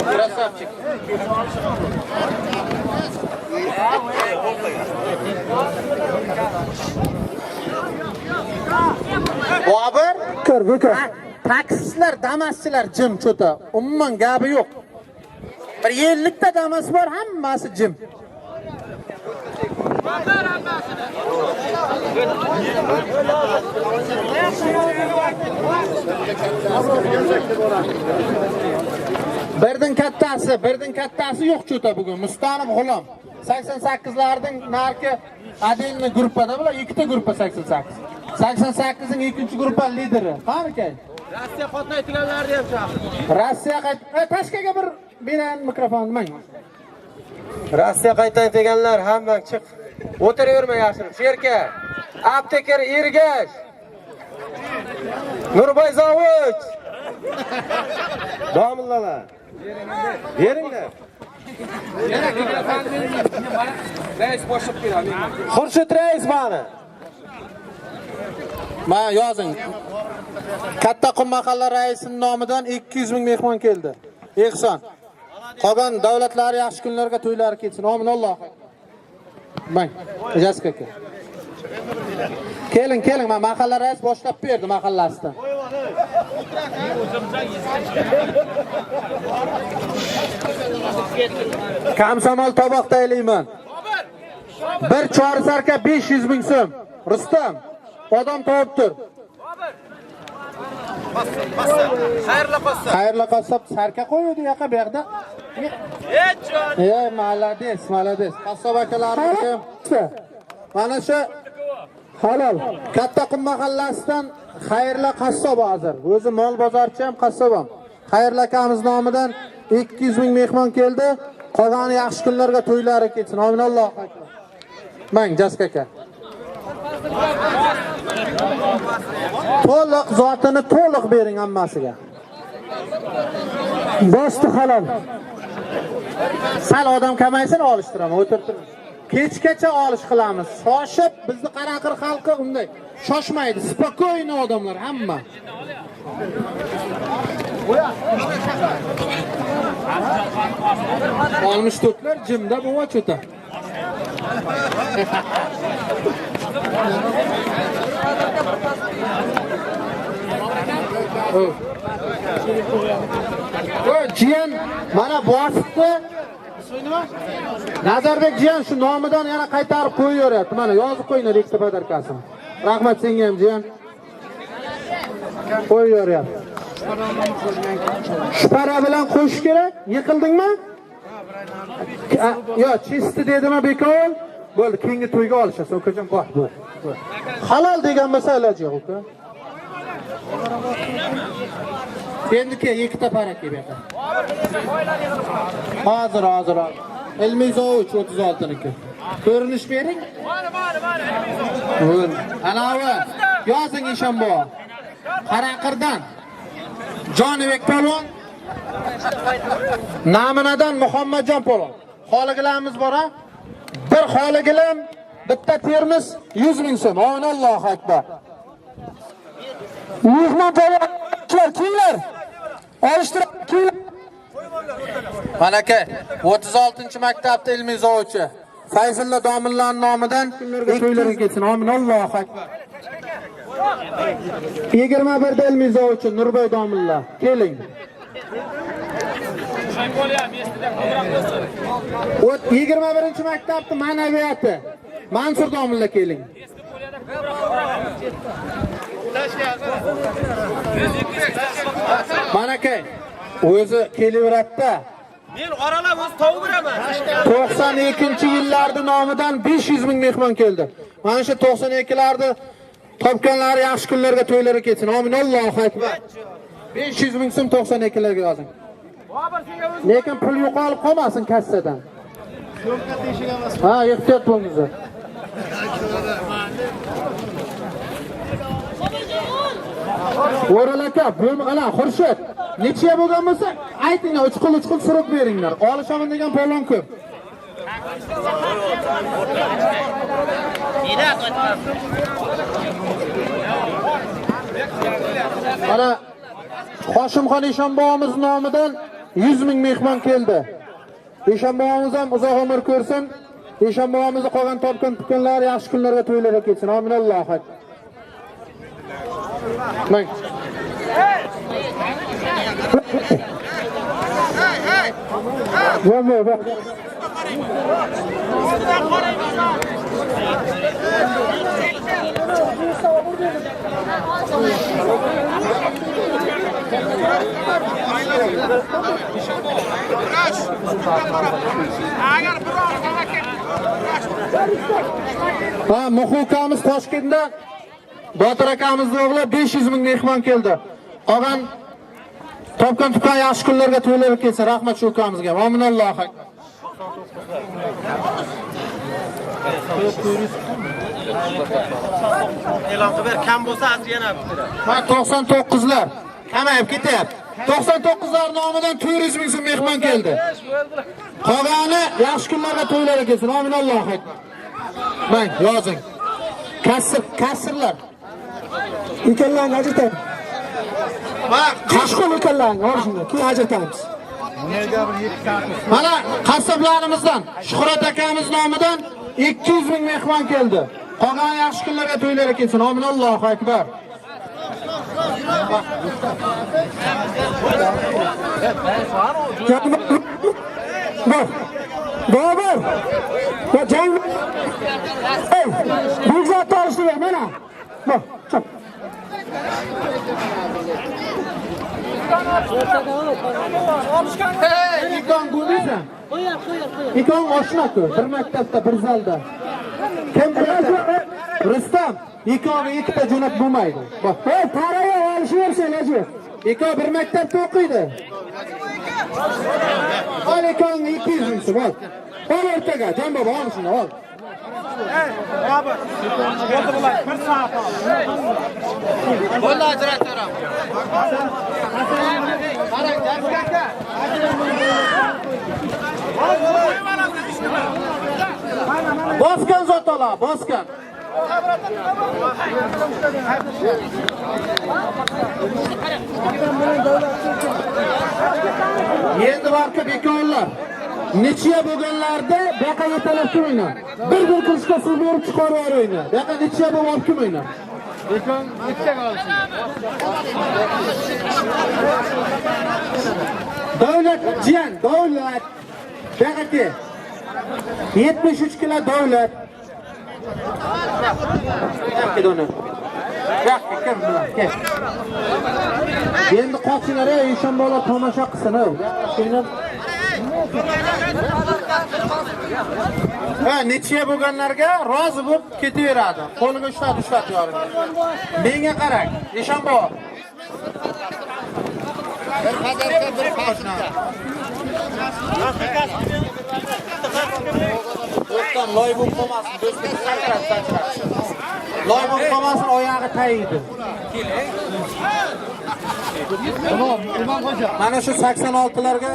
Krasavchik. Bobur, ko'r. Taksistlar, damaschilar jim cho'ta. Umuman gapi yo'q. Bir 50 ta damas bor, hammasi jim. Birdan kattasi yo'q cho'ta bugun. Mustanim G'ulom. 88larning narki Adelni gruppada bular, ikkita gruppa 88. 88ning ikkinchi gruppa lideri. Qani aka? Rossiya xotni aytganlarni ham chaqir. Rossiya Tashkaga bir beren mikrofonni mang. Rossiya qaytdan deganlar hammang chiq. O'tiraverma yashirib. Sherka, aptekar Ergash. Nurbay Zavich. Domlalar. Beringlar. Reis boshib keladi. Xurshid rais mana. Mana yozing. Kattaqum mahalla raisining nomidan 200 ming mehmon keldi. Ehson. Qolgan davlatlar yaxshi kunlarga to'ylari ketsin. Aminulloh. Mang, ijazat aka. Keling, men mahalla rais boshlab berdi mahallasidan. Kamsamol toboq taylayman. Bir chori sarka 500 ming so'm. Rustam, odam topib tur. Xayrli qassob sarka qo'ydi yoqa bu yoqda. Молодец. Qassob akalarim mana shu halol. Kattaqum mahallasidan Xayrli qassob hozir. O'zi mol bozorchi ham qassob ham. Xayrli akamiz nomidan 200 ming mehmon keldi. Qolgani yaxshi kunlarga to'ylari ketsin. Aminulloh. Mang Jaska aka. To'liq zotini to'liq bering hammasiga. Boshti halol. Sal odam kamaysin olishtiraman, o'tirib. Kechgacha olish qilamiz. Shoshib bizni Qaraqir xalqi unday shoshmaydi. Spokojniy odamlar hamma. Olmush to'tlar jimda bo'va cho'ta. Jiyan mana bosibdi. Nazarbek jiyan shu nomidan yana qaytarib qo'yaveryapti. Mana yozib qo'yinglar ikkita podarkasini. Rahmat senga ham jiyan. Qo'yaveryapti. Shu para bilan qo'shish kerak. Yiqildingmi? Yo, chisti dedimi bekor? Bo'ldi, keyingi to'yga olishasiz. Ukajon bor. Halol degan masala yo'q, uka. Endi ikkita para keladi. Hozir. Ilmiy Zovich 36niki. Ko'rinish bering. Anavi yozing Eshonbo. Qaraqirdan Jonibek polvon. Naminadan Muhammadjon polvon. Xoligilarimiz bor ha? Bir xoligilam, bitta termiz 100 ming so'm. Allohu akbar. Mehmon polvonlar kimlar? Olishtirib kimlar? Manaka 36-maktabda ilmiy zovichi Fayzulla domillarning nomidan to'ylarga ketsin. Amin. Allohu akbar. 21da ilmiy zovichi Nurboy domillar. Keling. 21-maktabda ma'naviyati Mansur domillar keling. Manaka o'zi kelaveradida. Men oralab o'z tovuq beraman. 92-yillarda nomidan 500 ming mehmon keldi. Mana shu 92larda topganlari yaxshi kunlarga to'ylarga ketsin. Amin. Allohu akbar. 500 ming so'm 92larga yozing. Lekin pul yo'qolib qolmasin kassadan. Ha, ehtiyot bo'linglar. O'ral aka, ana Xurshid, necha bo'lgan bo'lsa, aytinglar, uch qil surib beringlar. Olishaman degan polvon ko'p. Mana Hoshimxon Eshonbobomiz nomidan 100 ming mehmon keldi. Eshonbobomiz ham uzoq umr ko'rsin. Eshonbobomizni qolgan topgan-tutganlar yaxshi kunlarga to'ylarga ketsin. Amin. Allohu akbar. Mang. Ha, Muhukamiz Toshkentda Botir akamizning o'g'li 500 ming mehmon keldi. Qolgan topgan tuqqan yaxshi kunlarga to'ylarga kelsa, rahmat shu ukamizga. Amin. Allohu akbar. E'lon qilib kam bo'lsa azri yana bitiradi. Ha, 99lar kamayib ketyapti. 99lar nomidan 400 ming so'm mehmon keldi. Qolgani yaxshi kunlarga to'ylarga kelsin. Amin. Allohu akbar. Mang, yozing. Kasrlar. Ekanlarni ajratamiz. Qashqon ekanlarni olishinglar, keyin ajratamiz. Mana qassoblarimizdan Shuhrat akamiz nomidan 200 ming mehmon keldi. Qolgan yaxshi kunlarga to'ylarga kelsin. Amin. Allohu akbar. Bobur. Va jang. Ey, bu zot olishlar mana. Chop. İkon bo'lmaysan? Qo'yar. İkon oshnaku, bir maktabda, bir zalda. Kim biladi? Rustam, ikoni ikkita jo'nat bo'lmaydi. Bak, paraga olishaversan, aji. Ikon bir maktabda o'qiydi. Ol ikonni 200 ming so'm. Ol o'rtaga, jon bobo, ol shuni, ol. Baba. Bo'ldi bular 1 soat. Bo'ldi ajrataram. Qarang, jarga. Bosgan zotolar, bosgan. Endi vaqti bekorlar. nechiya bo'lganlarda bu yoqqa yetalab turinglar. Bir qilishga siz berib chiqarib o'yinglar. Bu yoqqa nechiya bo'lib olib kelmanglar. Bekon necha qolsin? Davlat jiyan, davlat. Bu yoqqa 73 kilo davlat. Kedona. Kim bilan? Kel. Endi qochinglar, Eshonbolar tomosha qilsin. Ha, nechiya bo'lganlarga rozi bo'lib ketaveradi. Qo'liga ushlab yoring. Menga qarang, Eshonbo. Bir qadamga bir qochna. Do'stim, loy bo'lib qolmasin, do'stim sakrab. Loy bo'lib qolmasin, oyog'i tayidi. Mana shu 86larga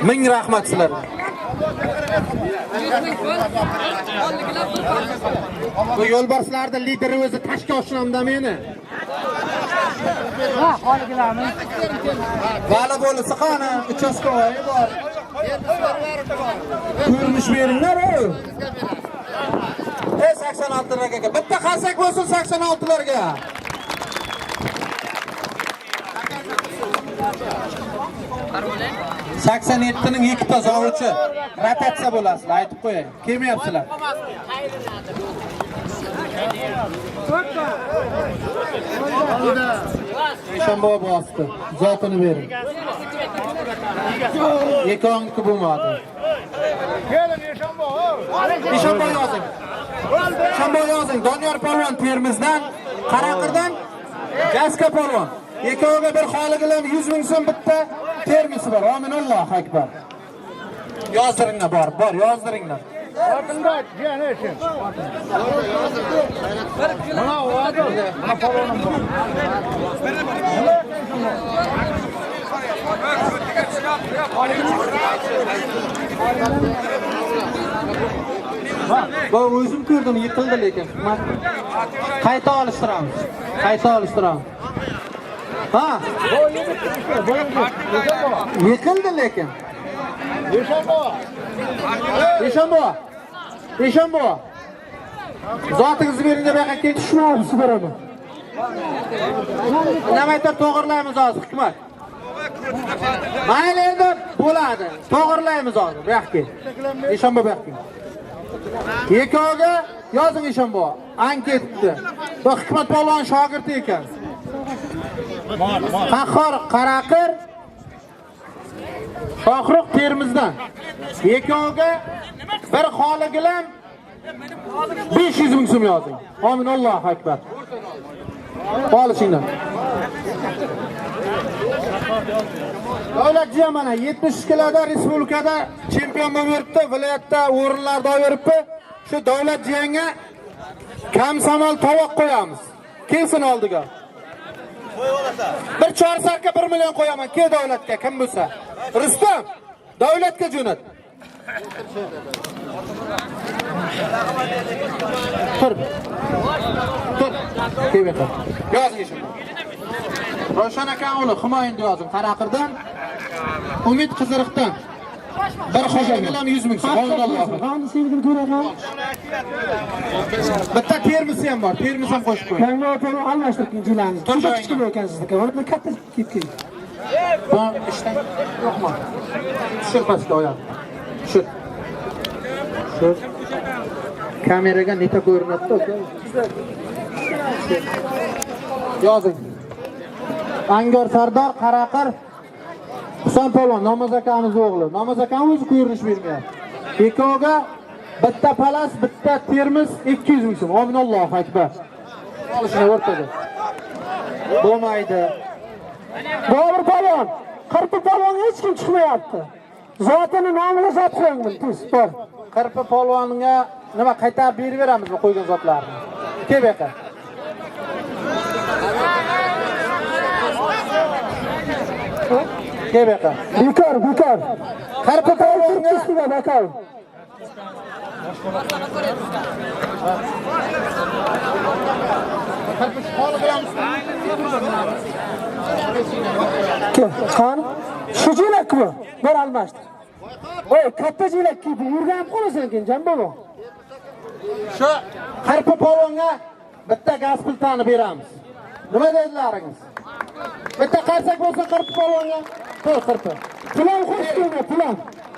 ming rahmat sizlarga. Bu yo'lbarslarning lideri o'zi tashki oshnamda meni. Ha, holigilarni. Vali bo'lsa qani, uchastkovoyi bor. Ko'rinish beringlar. 86larga. Bitta qasak bo'lsin 86larga. Qarmo'lar. 87ning ikkita zavurchi rotatsiya bo'lasizlar, aytib qo'yay. Kelmayapsizlar. Eshonboy bosdi. Zotini bering. Yekonki bo'lmadi. Keling Eshonboy. Eshonboy yozing. Eshonboy yozing. Doniyor Polvon Termizdan, Qaraqirdan Gaska Polvon. Yekovga bir xoligilam 100 ming so'm bitta termisi bor. Aminallohu akbar. Yozdiringlar, bor, yozdiringlar. Ortinda jiyan eshin. Mana o'adi. Mana palonim bor. Bu o'zim ko'rdim, yiqildi lekin. Qayta olishtiramiz. Ha? Yiqildi lekin. Eshonbo. Zotingizni beringlar, bu yoqqa ketishmaysiz beraman. Nima aytib to'g'irlaymiz hozir, hikmat. Mayli endi bo'ladi. To'g'irlaymiz hozir, bu yoqqa. Eshonbo bu yoqqa. Yekovga yozing Eshonbo. Anketni. Bu Hikmat Polvon shogirdi ekan. Qahhor Qaraqir Shohruq Termizdan. Yekovga bir xoligilam 500 ming so'm yozing. Aminallohu akbar. Olishinglar. Davlatji mana 70 kiloda respublikada chempion bo'lib yuribdi, viloyatda o'rinlarda yuribdi. Shu davlatjiyanga kamsamol tovoq qo'yamiz. Kelsin oldiga. Bir chorsarka 1 million qo'yaman. Kel davlatga kim bo'lsa. Rustam, davlatga jo'nat. Tur. Kebeka. Yozing shuni. Roshan aka o'g'li Humoyinni yozing. Qaraqirdan, Umid Qiziriqdan. Bir xo'jayinim 100 ming so'm. Alloh. Qani sevgili ko'raman. Bitta termisi ham bor. Termis ham qo'shib qo'ying. Yangi otani almashtirib jilangiz. Juda kichkina ekansizlar. Uni katta kiyib. Bu ishdan yo'qmi? Tushir pastga oyoq. Tushir. Kameraga neta ko'rinadi aka. Yozing. Angor Sardor Qaraqir Husan Polvon Namoz akamiz o'g'li. Namoz akamiz o'zi ko'rinish bermayapti. Ekoga bitta palas, bitta termis 200 ming so'm. Aminallohu akbar. Olishni o'rtada. Bo'lmaydi. Bobur Polvon, Qirpi Polvonga hech kim chiqmayapti. Zotini nomini zot qo'ying, tez bor. Qirpi Polvonga nima qaytarib berib beramizmi qo'ygan zotlarni? Kel bu yoqqa. Kel bu yoqqa. Bekor. Qirpi Polvonga Ustiga bekor. Qani? Shu jinak bu. Bir almashtir. Voy, katta jiylak kiydi. Yurgan qolasan keyin, Jambolo. Shu Qirpi polvonga bitta gaz pultani beramiz. Nima dedilaringiz? Bitta qarsak bo'lsa Qirpi polvonga. To'y Qirpi. Plan qo'shdim, plan.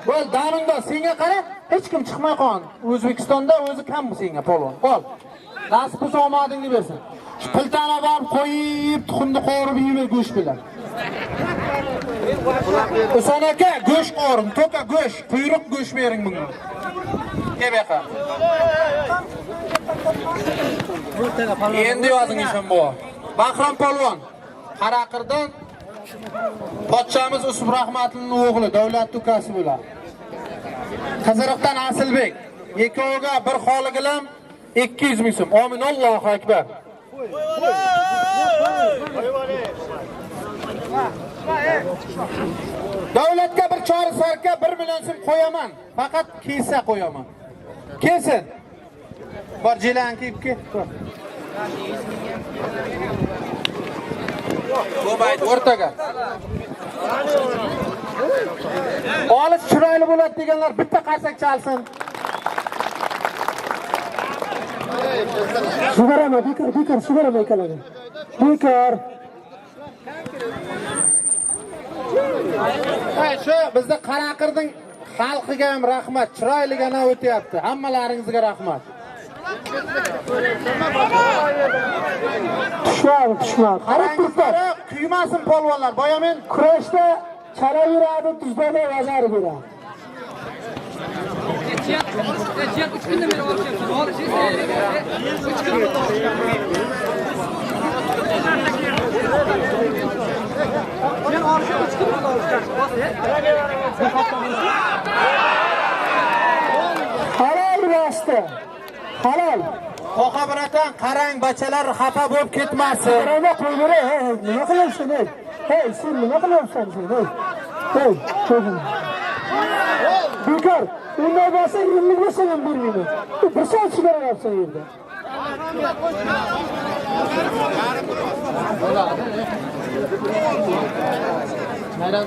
Bo'l, damingda senga qara, hech kim chiqmay qolgan. O'zbekistonda o'zi kam senga polvon. Qol. Nasib bo'lsa omadingni bersin. Shu pultani borib qo'yib, tuxumni qovurib yeyman go'sht bilan. Husan aka, go'sht qovuring, to'ka go'sht, quyruq go'sht bering bunga. Kebaqa. Endi yozing ishim bu. Bahrom polvon, Qaraqirdan pochchamiz Usub Rahmatulning o'g'li Davlat ukasi bo'ladi. Qiziriqdan Asilbek. Ikkoviga bir xoligilam 200 ming so'm. Amin, Allohu akbar. Davlatga bir chori sarka 1 million so'm qo'yaman. Faqat kiysa qo'yaman. Kesin. Bor jilan kiyib ket. Bo'maydi o'rtaga. Olish chiroyli bo'ladi deganlar bitta qarsak chalsin. Suvarama, bekor, suvarama ekanlar. Bekor. Shu bizda Qaraqirning xalqiga ham rahmat, chiroyligana o'tyapti. Hammalaringizga rahmat. Tushmadi. Qarang turibdi. Kuymasin polvonlar. Boya men Kurashda chala yuradi, tuzbada vazar beradi. Geçiyat 3 günden beri oluşuyorsun. Oğlum siz 3 gün oldu. Ben arşa 3 gün oldu. Halol rostda. Halol. Qo'qa biratan qarang bachalar xafa bo'lib ketmasin. Qarama qo'yvera, nima qilyapsan ey? Hey, sen nima qilyapsan sen? Hey, cho'g'im. Bekor, unday bo'lsa 20 bo'lsa ham bermayman. Bir soat chiqaryapsan yerda.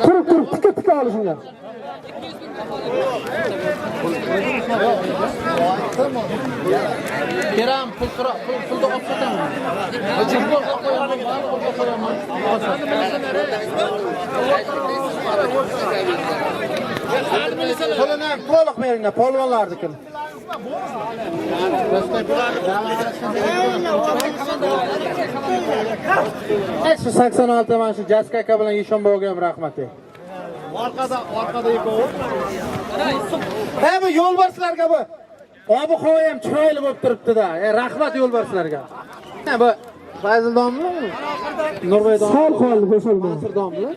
Turib, tika olishinglar. Keram pulni olib ketaman. Pulini to'liq beringlar, polvonlarniki. Shu 86 mana shu Jaska aka bilan Yeshonboga ham rahmat. Orqada ekovi. Ha bu yo'lbarslarga bu. Obi havo ham chiroyli bo'lib turibdi-da. Rahmat yo'lbarslarga. Bu Fayzildommi? Nurbaydommi? Sal qoldi, bo'shalma. Mansurdommi?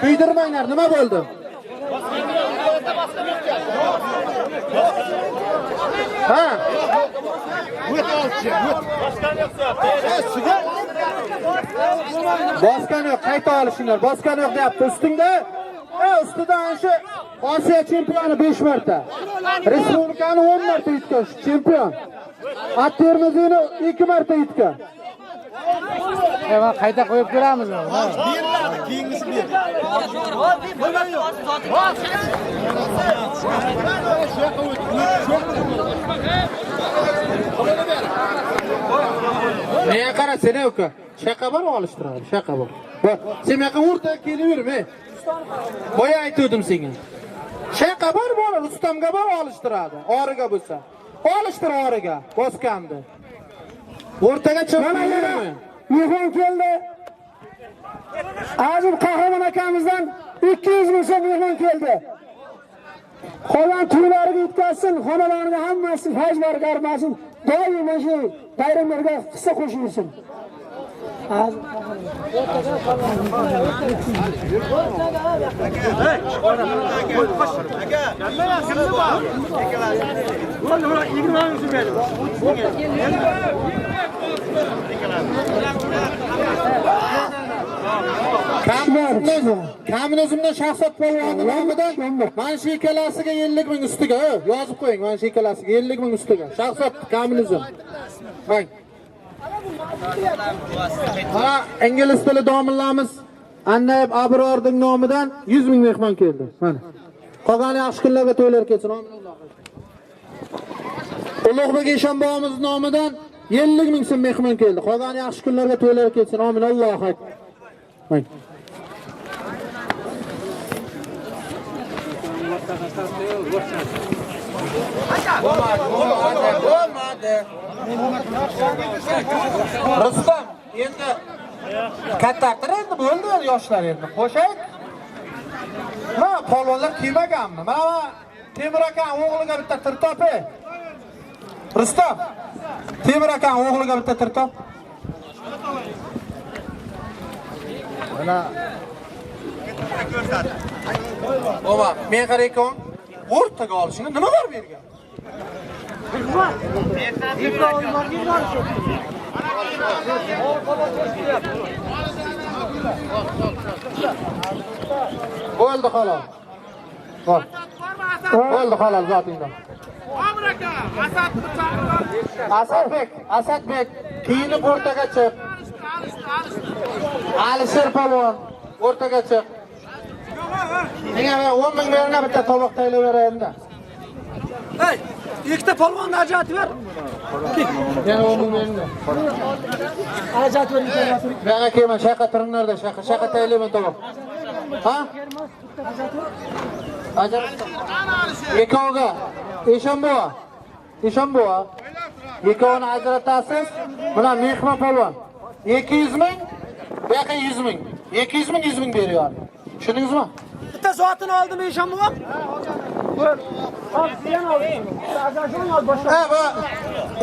Kuydirmanglar, nima bo'ldi? Ha? Bosgan yo'q, qayta olishinglar. Bosgan yo'q deyapti. Ustingda, ustidan shu Osiyo chempioni 5 marta. Respublikani 10 marta yutgan chempion. At-Termizini 2 marta yutgan. Qayta qo'yib ko'ramiz. Beriladi, keyingisi ber. Nega qarasana uka? Shaqa bor olishtiradi, shaqa bor. Sen meqa o'rtaga kelaverma. Boya aytdim senga. Shaqa bor, Rustamga bor olishtiradi. Origa bo'lsa. Olishtir origa, boskamdi. O'rtaga chiqmayverma. Mehmon keldi. Azim Qahramon akamizdan 200 ming so'm mehmon keldi. Qolgan to'ylariga yetkazsin, xonalariga hammasi fayz bargar bo'lsin. Doim shu bayramlarga hissa qo'shilsin. Kommunizmda shaxsat polvoni nomidan mana shu ikkalasiga 50 ming ustiga yozib qo'ying. Mana shu ikkalasiga 50 ming ustiga. Shaxsat kommunizm. Bak. Ha, ingliz tili domlalarimiz Annayib Abrorning nomidan 100 ming mehmon keldi. Mana. Qolgan yaxshi kunlarga to'ylar ketsin. Ulug'bek Eshonboyimiz nomidan 50 ming so'm mehmon keldi. Qolgan yaxshi kunlarga to'ylar ketsin. Amin. Allohu akbar. Bak. Rustam, endi kattadir endi bo'ldi yoshlar endi. Qo'shaylik. Ha, polvonlar kiymaganmi? Mana Temur aka o'g'liga bitta tirtop. Rustam, Temur aka o'g'liga bitta tirtop. Mana Baba, men qaraykom, o'rtaga olishini nima qilib bergan? Bo'ldi xolos. Bo'ldi xolos zotingdan. Asadbek, kiyinib o'rtaga chiq. Alisher polvon, o'rtaga chiq. Menga 10 ming berna bitta tovoq taylayveraymi-da. Hey, ikkita polvonni ajratib ber. Yana 10 ming berna. Ajratib ber. Menga kelma, shaqa turinglarda, shaqa taylayman tovoq. Ha? Ajrat. Ikkovga Eshonboy. Ikkovini ajratasiz. Mana mehmon polvon 200 ming, bu yoqqa 100 ming. 200 ming 100 ming beriyor. Tushundingizmi? Bitta zotini oldim Eshonboy.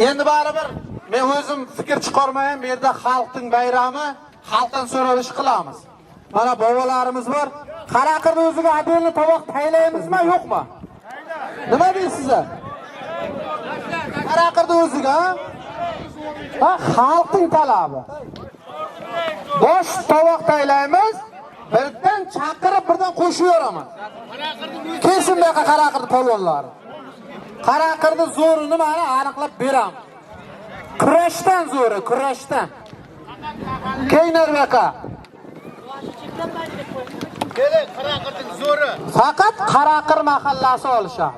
Endi baribir men o'zim fikr chiqarmayman. Bu yerda xalqning bayrami, xalqdan so'ralish qilamiz. Mana bobolarimiz bor. Qaraqirni o'ziga adilni tovoq taylaymizmi, yo'qmi? Nima deysiz? Qaraqirni o'ziga, ha, xalqning talabi. Bosh tovoq taylaymiz. Birdan chaqirib, birdan qo'shib yoraman. Kelsin bu yoqqa qaraqirni polvonlari. Qaraqirni zo'rini mana aniqlab beram. Kurashdan zo'ri, kurashdan. Keynar bu yoqqa. Keling, qaraqirning zo'ri. Faqat Qaraqir mahallasi olishadi.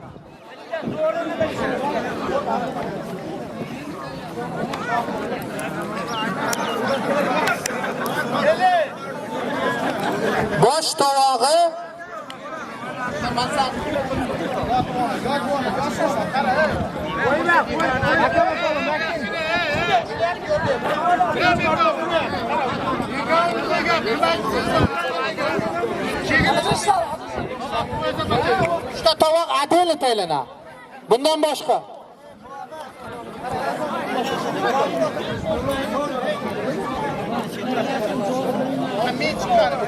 Bosh tovog'i Shta tovoq adeli taylanadi. Bundan boshqa men chiqarim.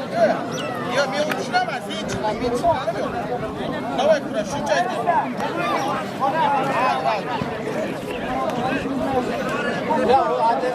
Yo'q, men tushunaman, sen chiqaman, men chiqarim yo'q. Davay kurash, shuncha ayting. Ya, bu adel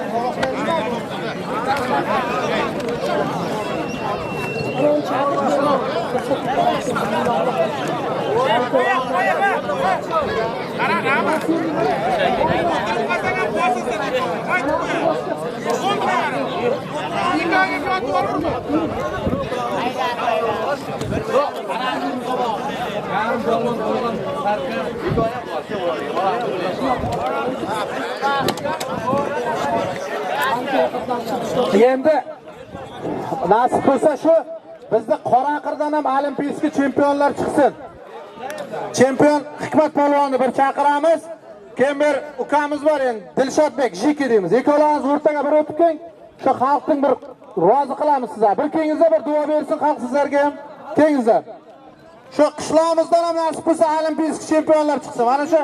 endi nasib bo'lsa shu bizda Qoraqirdan ham olimpiya chempionlar chiqsin. Chempion Hikmat polvonni bir chaqiramiz. Keyin bir ukamiz bor endi, Dilshodbek Jiki deymiz. Ikkovlaringiz o'rtaga bir o'tib keling. Shu xalqning bir rozi qilamiz sizlar. Bir kengizga bir duo bersin xalq sizlarga ham. Kengizlar. Shu qishlog'imizdan ham nasib bo'lsa olimpiya chempionlar chiqsin. Mana shu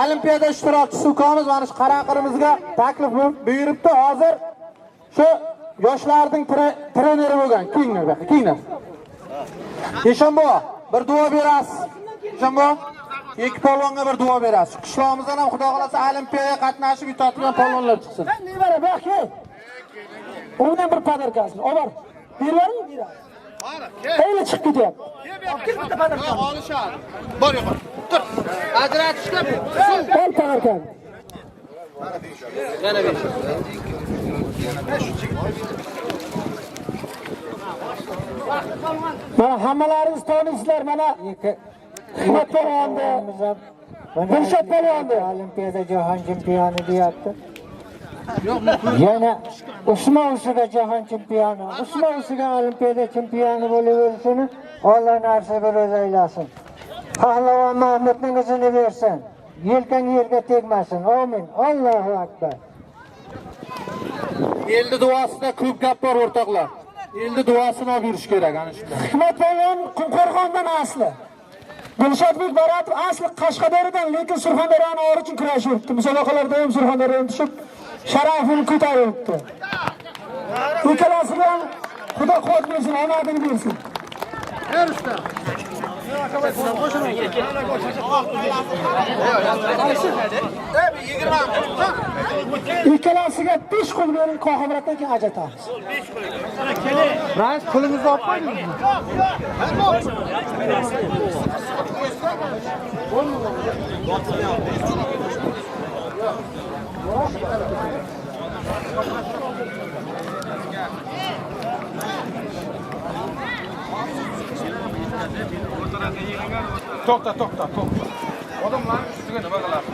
Olimpiada ishtirokchisi ukamiz mana shu Qaraqirimizga taklif buyuribdi. Hozir shu yoshlarning treneri bo'lgan. Kiyinglar. Eshonbo, bir duo berasiz. Eshonbo, ikki polvonga bir duo berasiz. Qishlog'imizdan ham Xudo xolasa olimpiadaga qatnashib yutadigan polvonlar chiqsin. Nima bak, undan bir padarkasini olib bor. Bervaring, beradi. Qayerga chiqib ketyapti? Kel bitta padarka. Olishadi. Bor yo'q. Tur. Ajratishga Kel padarka. Yana 5. Mana hammalaringiz tanıysizlar, mana Hikmat polvonni, Dilshod polvonni Olimpiada jahon chempioni deyapti. Yana Usmonovga jahon chempioni, Usmonovga olimpiada chempioni bo'laversin. Alloh narsa bir o'zi aylasin. Pahlavon Mahmudning izini bersin. Yelkan yerga tegmasin. Amin. Allohu akbar. Elni duosida ko'p gap bor o'rtoqlar. Elni duosini olib yurish kerak ana shunday. Hikmat polvon Qumqo'rg'ondan asli. Dilshodbek Baratov asli Qashqadaryodan, lekin Surxondaryoni ori uchun kurashibdi. Musobaqalarda ham Surxondaryodan tushib sharafini ko'taribdi. Ikkalasiga Xudo quvvat bersin, omadini bersin. Ikkalasiga 5 qo'l berib qo'ng'iroqdan keyin ajratamiz. Rais pulimizni olib qo'ying. To'xta. Odamlar ustiga nima qiladi?